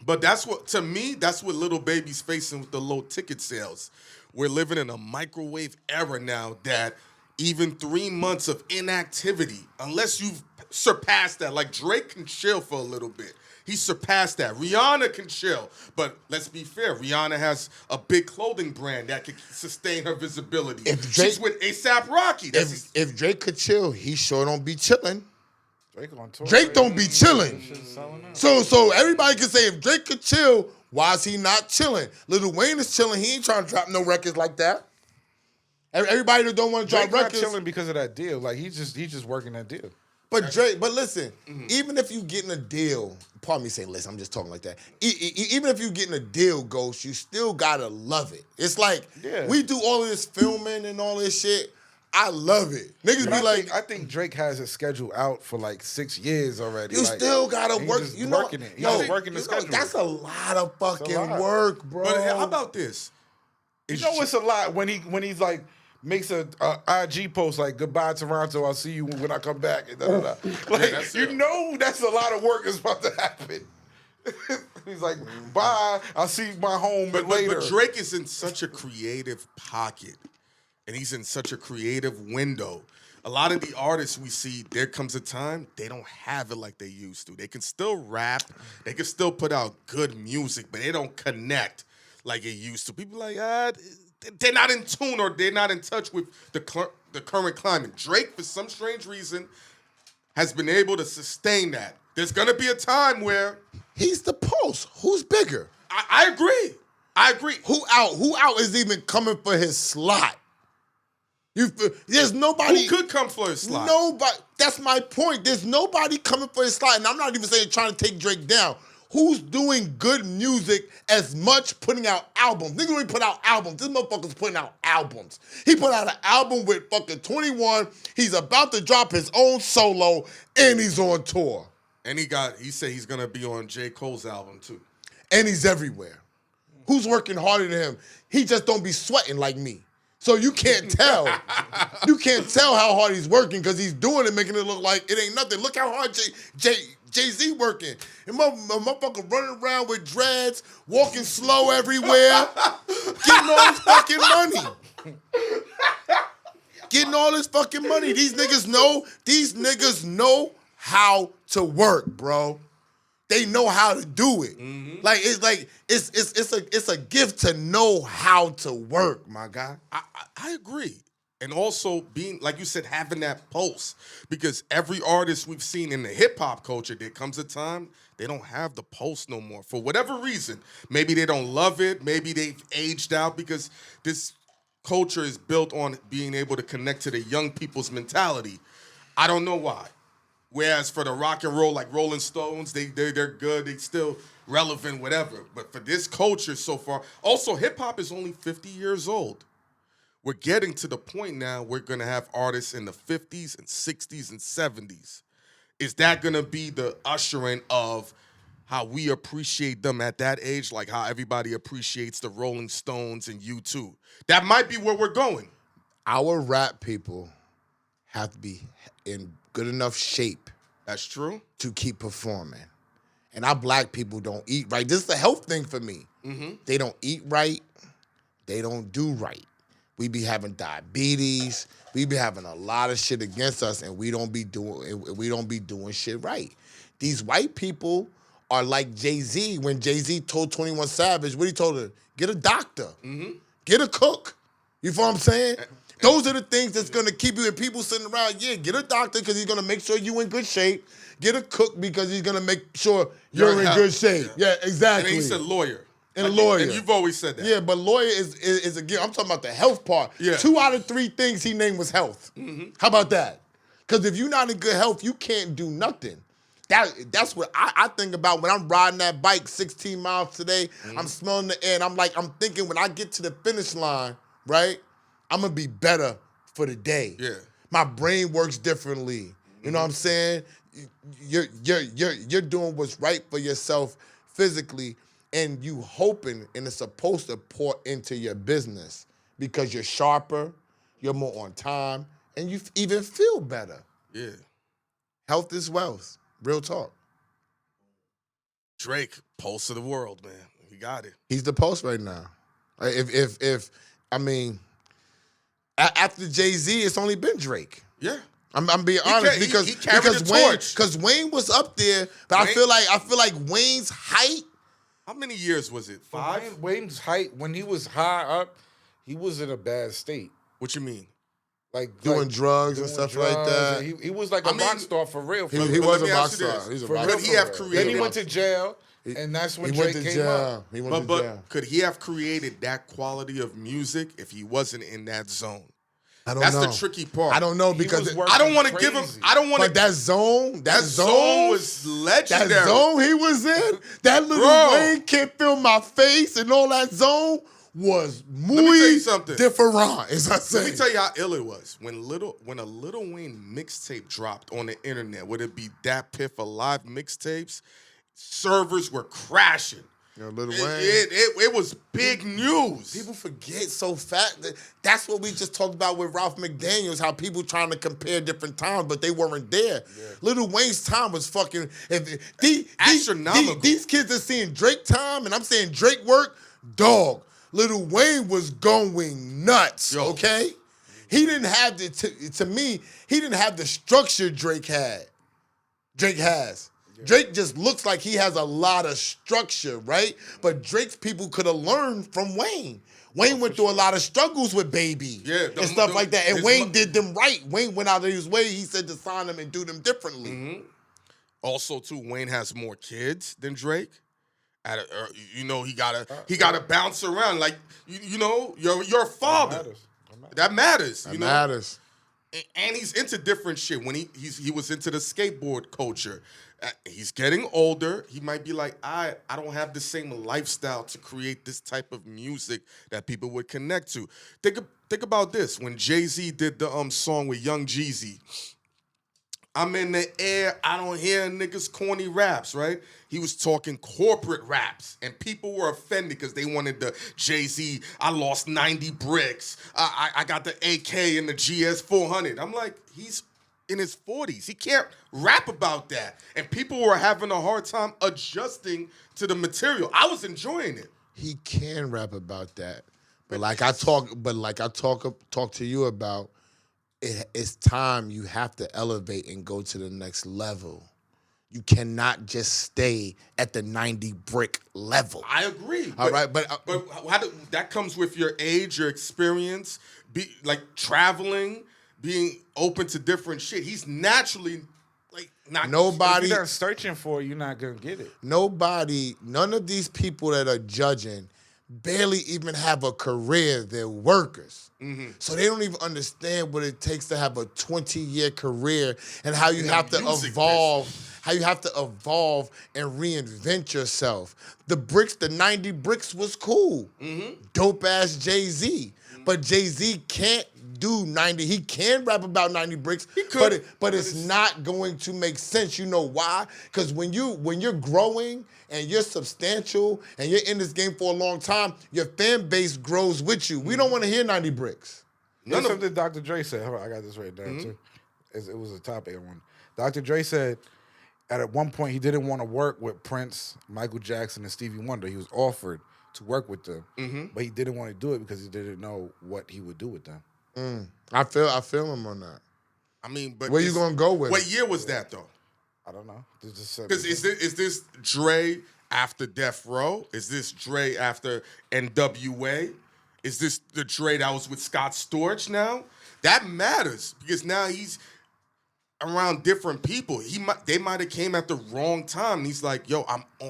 But that's what Lil Baby's facing with the low ticket sales. We're living in a microwave era now that even 3 months of inactivity, unless you've surpassed that, like Drake can chill for a little bit. He surpassed that. Rihanna can chill. But let's be fair, Rihanna has a big clothing brand that can sustain her visibility. She's with A$AP Rocky. If Drake could chill, he sure don't be chilling. Drake don't be chilling. So everybody can say if Drake could chill, why is he not chilling? Lil Wayne is chilling. He ain't trying to drop no records like that. Everybody that don't want to drop records, not chilling because of that deal. Like he's just working that deal. But Drake, listen, even if you getting a deal, pardon me saying listen, I'm just talking like that. Even if you getting a deal, Ghost, you still gotta love it. It's like we do all of this filming and all this shit. I love it. Niggas But be like, I think Drake has his schedule out for like 6 years already. you like, still gotta he work. just You know, working it. He's just working the schedule. That's a lot of fucking lot. work, bro. But how about this? You know it's a lot when he's like makes a IG post like goodbye Toronto, I'll see you when I come back. And da, da, da. Like that's you it. know that's a lot of work is about to happen. He's like, bye, I'll see my home later. But Drake is in such a creative pocket, and he's in such a creative window. A lot of the artists we see, there comes a time they don't have it like they used to. They can still rap, they can still put out good music, but they don't connect like it used to. People like, they're not in tune or they're not in touch with the current climate. Drake, for some strange reason, has been able to sustain that. There's gonna be a time where He's the pulse. Who's bigger? I agree. I agree. Who out is even coming for his slot? There's nobody. Who could come for his slot? Nobody. That's my point. There's nobody coming for his slot, and I'm not even saying trying to take Drake down. Who's doing good music as much putting out albums? Nigga only put out albums. This motherfucker's putting out albums. He put out an album with fucking 21. He's about to drop his own solo, and he's on tour. And he said he's gonna be on J. Cole's album too. And he's everywhere. Who's working harder than him? He just don't be sweating like me. So you can't tell. You can't tell how hard he's working because he's doing it, making it look like it ain't nothing. Look how hard Jay-Z working. And motherfucker running around with dreads, walking slow everywhere, getting all his fucking money. Getting all his fucking money. These niggas know how to work, bro. They know how to do it. Mm-hmm. It's a gift to know how to work, my guy. I agree. And also being, like you said, having that pulse. Because every artist we've seen in the hip-hop culture, there comes a time they don't have the pulse no more. For whatever reason. Maybe they don't love it. Maybe they've aged out because this culture is built on being able to connect to the young people's mentality. I don't know why. Whereas for the rock and roll, like Rolling Stones, they're good, they still relevant, whatever. But for this culture so far, also hip-hop is only 50 years old. We're getting to the point now we're going to have artists in the 50s and 60s and 70s. Is that going to be the ushering of how we appreciate them at that age, like how everybody appreciates the Rolling Stones and U2? That might be where we're going. Our rap people have to be in good enough shape. That's true. To keep performing. And our black people don't eat right. This is a health thing for me. Mm-hmm. They don't eat right. They don't do right. We be having diabetes. We be having a lot of shit against us, and we don't be doing shit right. These white people are like Jay-Z. When Jay-Z told 21 Savage, what he told her? Get a doctor. Mm-hmm. Get a cook. You feel what I'm saying? Those are the things that's going to keep you, and people sitting around, get a doctor because he's going to make sure you in good shape. Get a cook because he's going to make sure you're in good shape. Yeah, exactly. And then he said lawyer. And a lawyer. And you've always said that. Yeah, but lawyer is again, I'm talking about the health part. Yeah. 2 out of 3 things he named was health. Mm-hmm. How about that? Because if you're not in good health, you can't do nothing. That's what I think about when I'm riding that bike 16 miles today. Mm-hmm. I'm smelling the air, and I'm thinking when I get to the finish line, right, I'm going to be better for the day. Yeah. My brain works differently. You know what I'm saying? You're doing what's right for yourself physically, and you hoping, and it's supposed to pour into your business because you're sharper, you're more on time, and you even feel better. Yeah. Health is wealth. Real talk. Drake, pulse of the world, man. He got it. He's the pulse right now. After Jay-Z, it's only been Drake. Yeah. I'm being honest because Wayne was up there, but I feel like Wayne's height. How many years was it? 5? Wayne's height, when he was high up, he was in a bad state. What you mean? Like doing drugs and stuff like that. He was like a rock star for real. He was a rock star. He's a rock star. Could he have created? Then he went to jail, and that's when Drake came up. He went to jail. Could he have created that quality of music if he wasn't in that zone? I don't know. That's the tricky part. I don't know because I don't want to give him. I don't want to. But that zone was legendary. That zone he was in, that little Wayne can't feel my face and all that zone was me tell muy you something. different, as I say. Let me tell you how ill it was. When a Lil Wayne mixtape dropped on the internet, would it be Dat Piff Alive mixtapes? Servers were crashing. Lil Wayne. It was big news. People forget so fast. That's what we just talked about with Ralph McDaniels, how people trying to compare different times, but they weren't there. Yeah. Lil Wayne's time was fucking astronomical. These kids are seeing Drake time, and I'm saying Drake work, dog. Lil Wayne was going nuts, okay? He didn't have to me, he didn't have the structure Drake has. Drake just looks like he has a lot of structure, right? But Drake's people could have learned from Wayne. Wayne went through a lot of struggles with Baby and stuff like that. And Wayne did them right. Wayne went out of his way, he said, to sign them and do them differently. Mm-hmm. Also, too, Wayne has more kids than Drake. He gotta bounce around. Like, you're a father. That matters. That matters. And he's into different shit. When he was into the skateboard culture. He's getting older. He might be like, I don't have the same lifestyle to create this type of music that people would connect to. Think about this. When Jay-Z did the song with Young Jeezy, I'm in the air, I don't hear niggas corny raps, right? He was talking corporate raps, and people were offended because they wanted the Jay-Z, I lost 90 bricks, I got the AK and the GS 400. I'm like, he's in his 40s. He can't rap about that. And people were having a hard time adjusting to the material. I was enjoying it. He can rap about that. But like I talk to you about, it's time you have to elevate and go to the next level. You cannot just stay at the 90 brick level. I agree. All right, but that comes with your age, your experience, like traveling, being open to different shit. He's naturally not. Nobody. If you're not searching for it, you're not gonna get it. None of these people that are judging barely even have a career. They're workers. Mm-hmm. So they don't even understand what it takes to have a 20-year career and how you have to evolve. How you have to evolve and reinvent yourself. The 90 bricks was cool. Mm-hmm. Dope ass Jay-Z. Mm-hmm. But Jay-Z can't do 90. He can rap about 90 bricks, he could, but it's not going to make sense. You know why? Because when you're growing and you're substantial and you're in this game for a long time, your fan base grows with you. We don't want to hear 90 bricks. That's something Dr. Dre said. Hold on, I got this right down too. It was a topic I wanted. Dr. Dre said at one point he didn't want to work with Prince, Michael Jackson, and Stevie Wonder. He was offered to work with them, but he didn't want to do it because he didn't know what he would do with them. I feel him on that. I mean, but where you gonna go with? What year was that though? I don't know. Because is this Dre after Death Row? Is this Dre after NWA? Is this the Dre that was with Scott Storch now? That matters because now he's around different people. They might have came at the wrong time. And he's like, yo,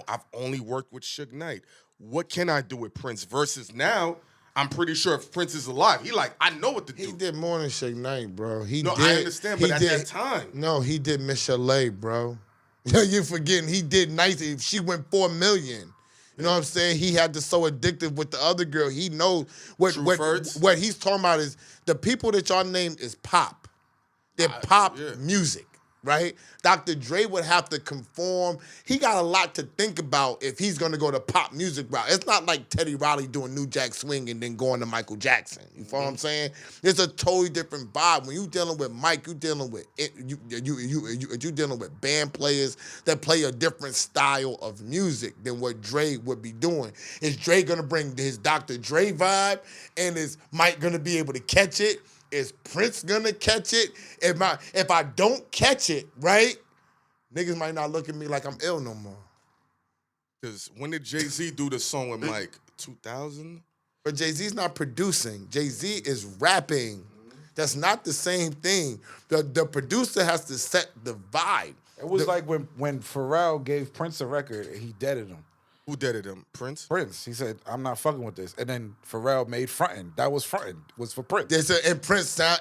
I've only worked with Suge Knight. What can I do with Prince? Versus now, I'm pretty sure if Prince is alive, I know what to do. He did more than Suge Knight, bro. I understand, but at that time. No, he did Miss Chalet, bro. You forgetting he did nice. If she went $4 million. You know what I'm saying? He had to so addictive with the other girl. He knows what he's talking about is the people that y'all named is pop. They're pop music, right? Dr. Dre would have to conform. He got a lot to think about if he's going to go the pop music route. It's not like Teddy Riley doing New Jack Swing and then going to Michael Jackson. You follow what I'm saying? It's a totally different vibe. When you dealing with Mike, you dealing with you dealing with band players that play a different style of music than what Dre would be doing. Is Dre going to bring his Dr. Dre vibe, and is Mike going to be able to catch it? Is Prince gonna catch it? If I don't catch it, right, niggas might not look at me like I'm ill no more. Because when did Jay-Z do the song with Mike? 2000? But Jay-Z's not producing. Jay-Z is rapping. That's not the same thing. The producer has to set the vibe. It was like when Pharrell gave Prince a record, he deaded him. Who deaded him? Prince? Prince. He said, I'm not fucking with this. And then Pharrell made Frontin'. That was Frontin'. Was for Prince. And Prince sound,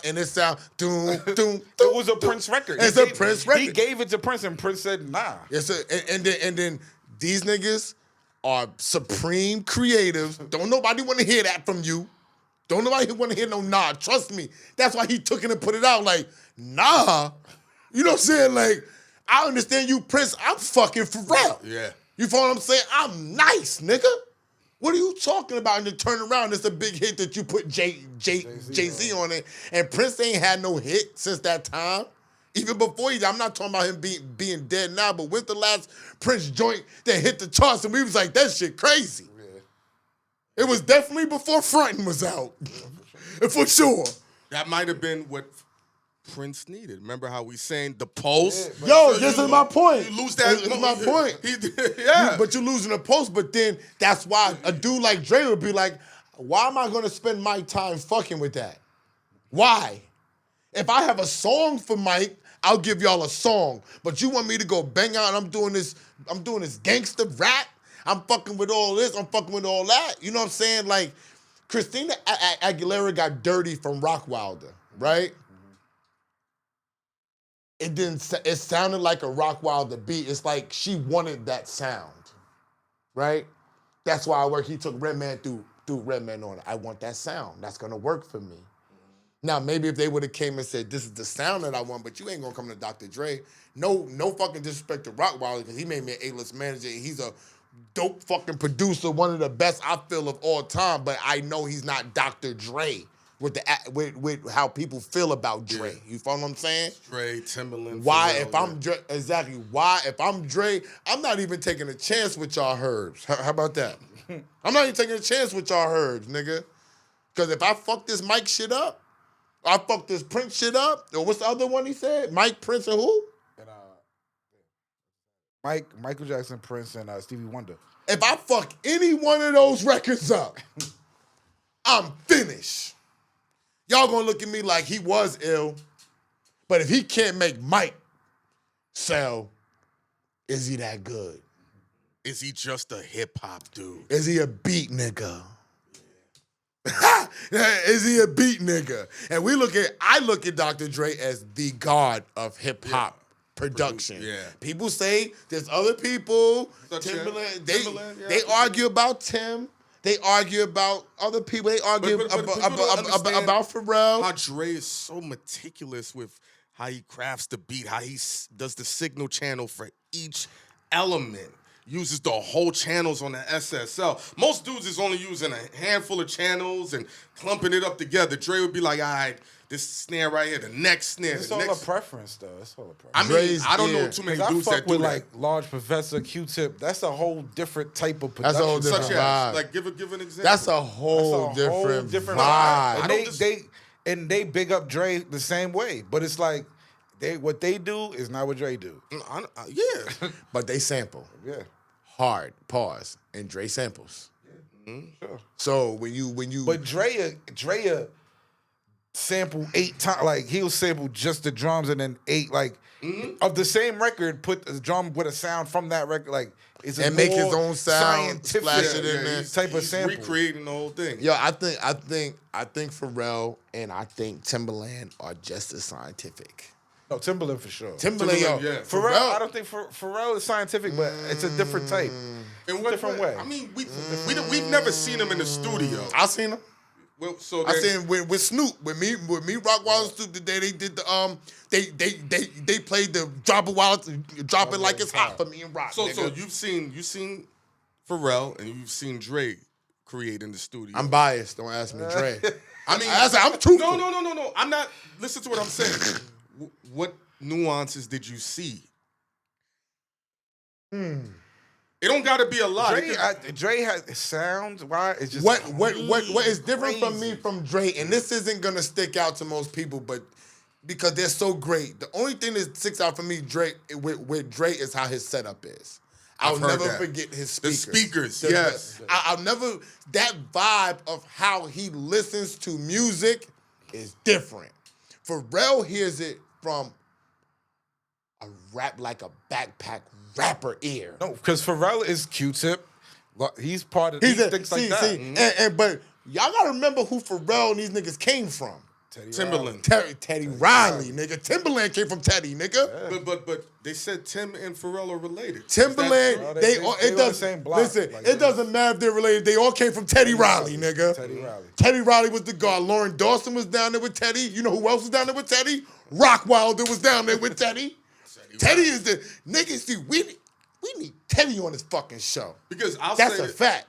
doom. It was a Prince record. It's a Prince record. He gave it to Prince, and Prince said, nah. And then these niggas are supreme creatives. Don't nobody want to hear that from you. Don't nobody want to hear no nah. Trust me. That's why he took it and put it out like, nah. You know what I'm saying? Like, I understand you, Prince. I'm fucking Pharrell. Yeah. You feel what I'm saying? I'm nice, nigga. What are you talking about? And then turn around, it's a big hit that you put Jay-Z on it. And Prince ain't had no hit since that time. Even before I'm not talking about him being dead now, but when's the last Prince joint that hit the charts and we was like, that shit crazy. Yeah. It was definitely before Frontin' was out. For sure. That might have been what Prince needed. Remember how we saying the post? Yeah, yo, so this is my point. You lose that. This is my point. Yeah. But you're losing the post, but then that's why a dude like Dre would be like, why am I going to spend my time fucking with that? Why? If I have a song for Mike, I'll give y'all a song. But you want me to go bang out and I'm doing this gangster rap? I'm fucking with all this, I'm fucking with all that. You know what I'm saying? Like, Christina Aguilera got dirty from Rockwilder, right? It sounded like a Rockwilder beat. It's like she wanted that sound, right? That's why he took Redman through Redman on it. I want that sound. That's gonna work for me. Now, maybe if they would have came and said, this is the sound that I want, but you ain't gonna come to Dr. Dre. No fucking disrespect to Rockwilder, because he made me an A-list manager. He's a dope fucking producer, one of the best I feel of all time, but I know he's not Dr. Dre with how people feel about Dre. Yeah. You follow what I'm saying? Dre, Timberland. Why, Pharrell, if I'm Dre, exactly, why, if I'm Dre, I'm not even taking a chance with y'all herbs. How about that? I'm not even taking a chance with y'all herbs, nigga. Because if I fuck this Mike shit up, I fuck this Prince shit up, or what's the other one he said? Mike, Prince, and who? And Michael Jackson, Prince, and Stevie Wonder. If I fuck any one of those records up, I'm finished. Y'all gonna look at me like he was ill, but if he can't make Mike sell, is he that good? Is he just a hip-hop dude? Is he a beat nigga? Is he a beat nigga? And I look at Dr. Dre as the god of hip-hop production. Yeah. People say there's other people, Timberland, they argue about Tim. They argue about other people. They argue about Pharrell. How Dre is so meticulous with how he crafts the beat, how he does the signal channel for each element. Uses the whole channels on the SSL. Most dudes is only using a handful of channels and clumping it up together. Dre would be like, all right, this snare right here, the next snare. It's all a preference, though. It's all a preference. I mean, I don't know too many dudes that do that. Like Large Professor, Q-Tip. That's a whole different type of production. That's a whole different vibe. Like, give an example. That's a whole different vibe. And they big up Dre the same way, but it's like what they do is not what Dre do. Yeah, but they sample. Yeah. Hard, pause, and Dre samples. Yeah. Sure. So when you But Dre sample 8 times, like he'll sample just the drums and then 8 of the same record, put the drum with a sound from that record, like it's and make his own sound, splash it in there. Type of sample. Recreating the whole thing. Yo, I think Pharrell and I think Timberland are just as scientific. No, Timberland for sure. Timberland, yo. Yeah. Pharrell, I don't think Pharrell is scientific, but it's a different type. In what different way? I mean, we've never seen him in the studio. I seen him. Well, so I seen him with Snoop. With me, Rockwilder, Snoop today. They did the they played the drop it like it's hot for me and Rock. So you've seen Pharrell and you've seen Dre create in the studio. I'm biased. Don't ask me, Dre. I mean, I'm truthful. No. I'm not. Listen to what I'm saying. What nuances did you see? It don't got to be a lot. Dre has sounds. Why? It's just what is different from me from Dre, and this isn't gonna stick out to most people, but because they're so great, the only thing that sticks out for me, with Dre is how his setup is. I'll never forget his speakers. The speakers, yes. I'll never. That vibe of how he listens to music is different. Pharrell hears it from a rap like a backpack rapper ear. No, because Pharrell is Q-Tip. He's part of things like that. But y'all gotta remember who Pharrell and these niggas came from. Timberland. Teddy Riley, nigga. Timberland came from Teddy, nigga. Yeah. But they said Tim and Pharrell are related. Timberland, No, they on it the does. same block. Listen, Like, it doesn't matter if they're related. They all came from Teddy Riley, nigga. Teddy Riley. Teddy Riley was the guard. Lauren Dawson was down there with Teddy. You know who else was down there with Teddy? Rockwilder was down there with Teddy. Teddy is the niggas. See, we need Teddy on this fucking show. Because That's a fact.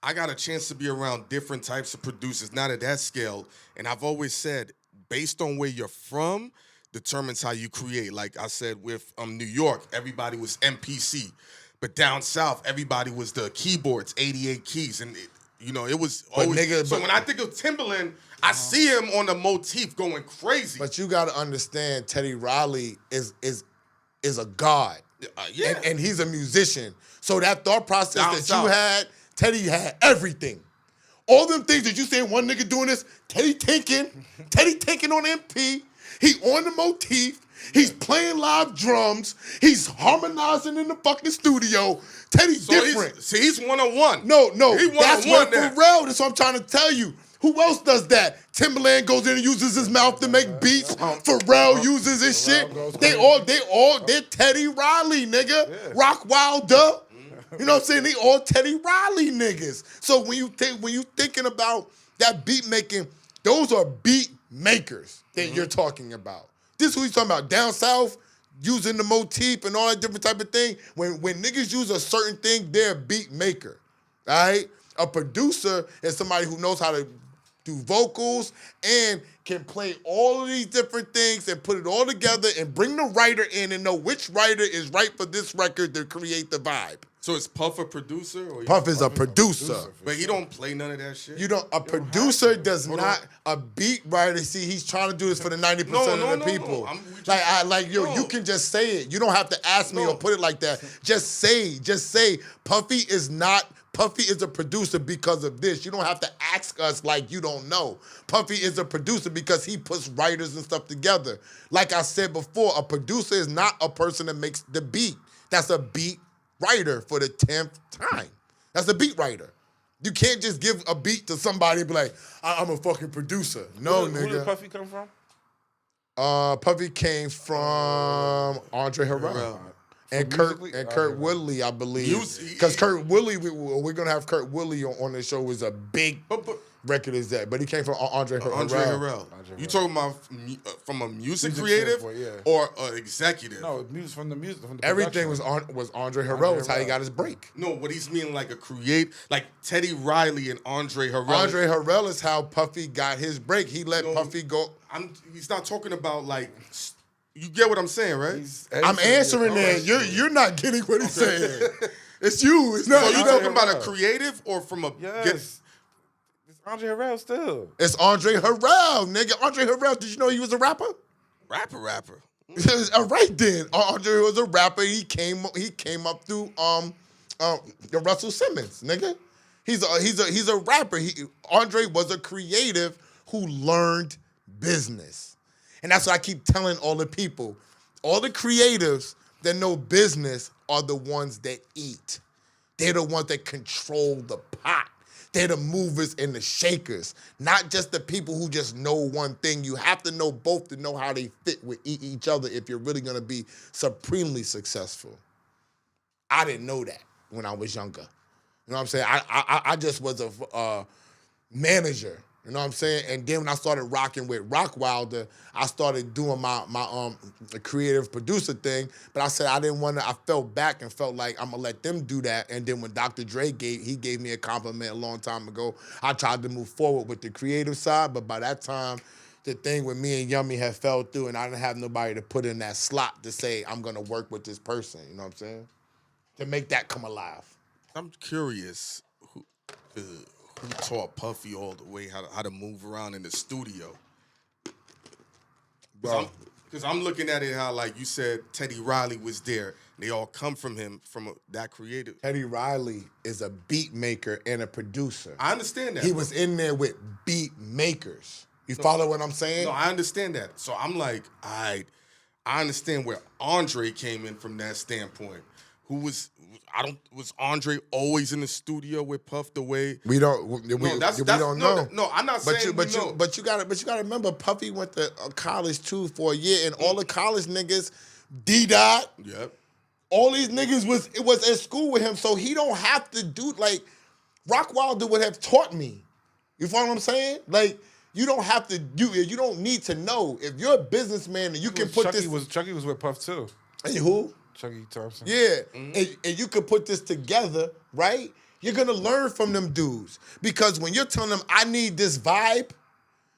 I got a chance to be around different types of producers, not at that scale. And I've always said, based on where you're from, determines how you create. Like I said, with New York, everybody was MPC. But down south, everybody was the keyboards, 88 keys. And, it was always... So when I think of Timberland, I see him on the motif going crazy. But you got to understand, Teddy Riley is a god. Yeah. And he's a musician. So that thought process Down that south. you had, Teddy had everything. All them things that you saying, one nigga doing this, Teddy tinking on MP. He on the motif. He's playing live drums. He's harmonizing in the fucking studio. Teddy's different. He's one-on-one. No, He that's what one-on-one there. Pharrell, that's what I'm trying to tell you. Who else does that? Timberland goes in and uses his mouth to make beats. Pharrell uses his shit. They're Teddy Riley, nigga. Yeah. Rockwilder. You know what I'm saying? They all Teddy Riley niggas. So when you thinking about that beat making, those are beat makers that you're talking about. This is who he's talking about. Down south, using the motif and all that different type of thing. When niggas use a certain thing, they're a beat maker. All right? A producer is somebody who knows how to do vocals and can play all of these different things and put it all together and bring the writer in and know which writer is right for this record to create the vibe. So is Puff a producer? Or Puff is a producer. But he don't play none of that shit? A producer does not, a beat writer, see, he's trying to do this for the 90% of the people. No. You can just say it. You don't have to ask me or put it like that. Just say, Puffy is a producer because of this. You don't have to ask us like you don't know. Puffy is a producer because he puts writers and stuff together. Like I said before, a producer is not a person that makes the beat. That's a beat writer for the 10th time. That's a beat writer. You can't just give a beat to somebody and be like, I'm a fucking producer. No, nigga. Who did Puffy come from? Puffy came from Andre Harrell. And Kurt Woodley, I believe. Because Kurt Woodley, we're going to have Kurt Woodley on the show, is a big record as that. But he came from Andre Harrell. You talking about from a music creative or an executive? No, from the music. From the everything was Andre Harrell. That's how he got his break. No, what he's meaning like a like Teddy Riley and Andre Harrell. Andre Harrell is how Puffy got his break. He let Puffy go. He's not talking about like... You get what I'm saying, right? I'm answering that. You're not getting what he's saying. It's you. It's not. So you talking about a creative or from a... Yes. It's Andre Harrell still. It's Andre Harrell, nigga. Andre Harrell, did you know he was a rapper? Rapper. All right then. Andre was a rapper. He came up through the Russell Simmons, nigga. He's a rapper. Andre was a creative who learned business. And that's what I keep telling all the people. All the creatives that know business are the ones that eat. They're the ones that control the pot. They're the movers and the shakers, not just the people who just know one thing. You have to know both to know how they fit with each other if you're really going to be supremely successful. I didn't know that when I was younger. You know what I'm saying? I just was a manager. You know what I'm saying? And then when I started rocking with Rockwilder, I started doing my creative producer thing. But I said I didn't want to. I felt back and felt like I'm gonna let them do that. And then when Dr. Dre gave me a compliment a long time ago, I tried to move forward with the creative side. But by that time, the thing with me and Yummy had fell through, and I didn't have nobody to put in that slot to say I'm gonna work with this person. You know what I'm saying? To make that come alive. I'm curious who taught Puffy all the way how to move around in the studio. Because I'm looking at it how, like you said, Teddy Riley was there. They all come from him, that creative. Teddy Riley is a beat maker and a producer. I understand that. He was in there with beat makers. You follow what I'm saying? No, I understand that. So I'm like, I understand where Andre came in from that standpoint. was Andre always in the studio with Puff the way? We don't know. No, I'm not saying but you gotta remember Puffy went to college too for a year, and all the college niggas, D-Dot, Yep. all these niggas was at school with him, so he don't have to do like Rock Wilder would have taught me. You follow what I'm saying? Like you don't have to you don't need to know. If you're a businessman and you can put Chucky was with Puff too. Hey, who? Chucky Thompson. Yeah, and you could put this together, right? You're gonna learn from them dudes because when you're telling them, I need this vibe,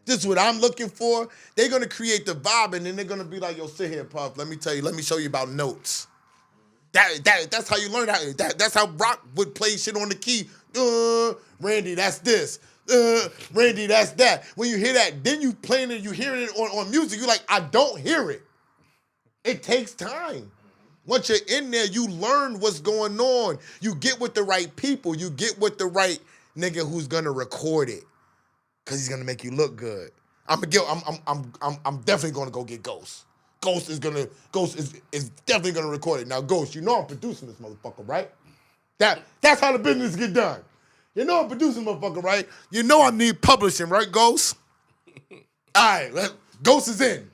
this is what I'm looking for, they're gonna create the vibe and then they're gonna be like, yo, sit here, Puff, let me show you about notes. That's how you learn that's how Rock would play shit on the key. Randy, that's this. Randy, that's that. When you hear that, then you playing it, you hearing it on music, you're like, I don't hear it. It takes time. Once you're in there, you learn what's going on. You get with the right people. You get with the right nigga who's gonna record it, cause he's gonna make you look good. I'm definitely gonna go get Ghost. Ghost is definitely gonna record it. Now, Ghost, you know I'm producing this motherfucker, right? That's how the business get done. You know I'm producing motherfucker, right? You know I need publishing, right, Ghost? All right, Ghost is in.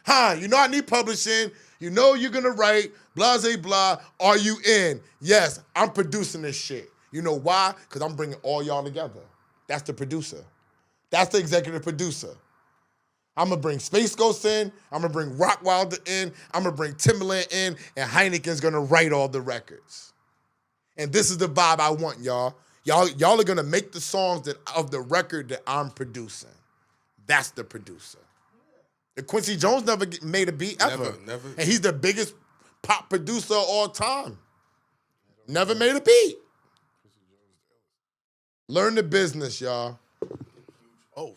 You know I need publishing. You know you're gonna write, blah, blah, blah. Are you in? Yes, I'm producing this shit. You know why? Because I'm bringing all y'all together. That's the producer. That's the executive producer. I'm gonna bring Space Ghost in. I'm gonna bring Rock Wilder in. I'm gonna bring Timbaland in. And Hynaken's gonna write all the records. And this is the vibe I want, y'all. Y'all are gonna make the songs of the record that I'm producing. That's the producer. Quincy Jones never made a beat ever. Never. And he's the biggest pop producer of all time. Never made a beat. Learn the business, y'all. Oh.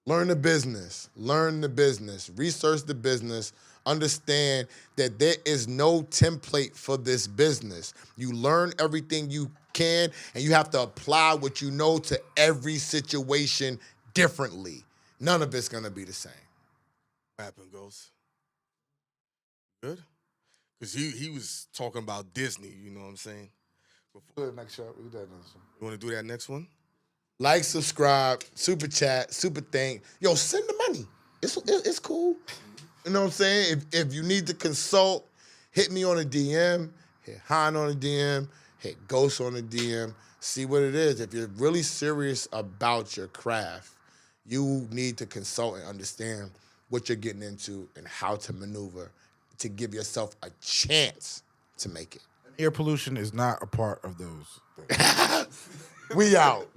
Learn the business. Learn the business. Research the business. Understand that there is no template for this business. You learn everything you can, and you have to apply what you know to every situation differently. None of it's gonna be the same. What happened, Ghost? Good? Because he was talking about Disney, you know what I'm saying? Do the next shot. We do that next one. You want to do that next one? Like, subscribe, super chat, super thing. Yo, send the money. It's cool. You know what I'm saying? If you need to consult, hit me on a DM, hit Hine on a DM, hit Ghost on a DM. See what it is. If you're really serious about your craft, you need to consult and understand what you're getting into and how to maneuver to give yourself a chance to make it. Air pollution is not a part of those things. We out.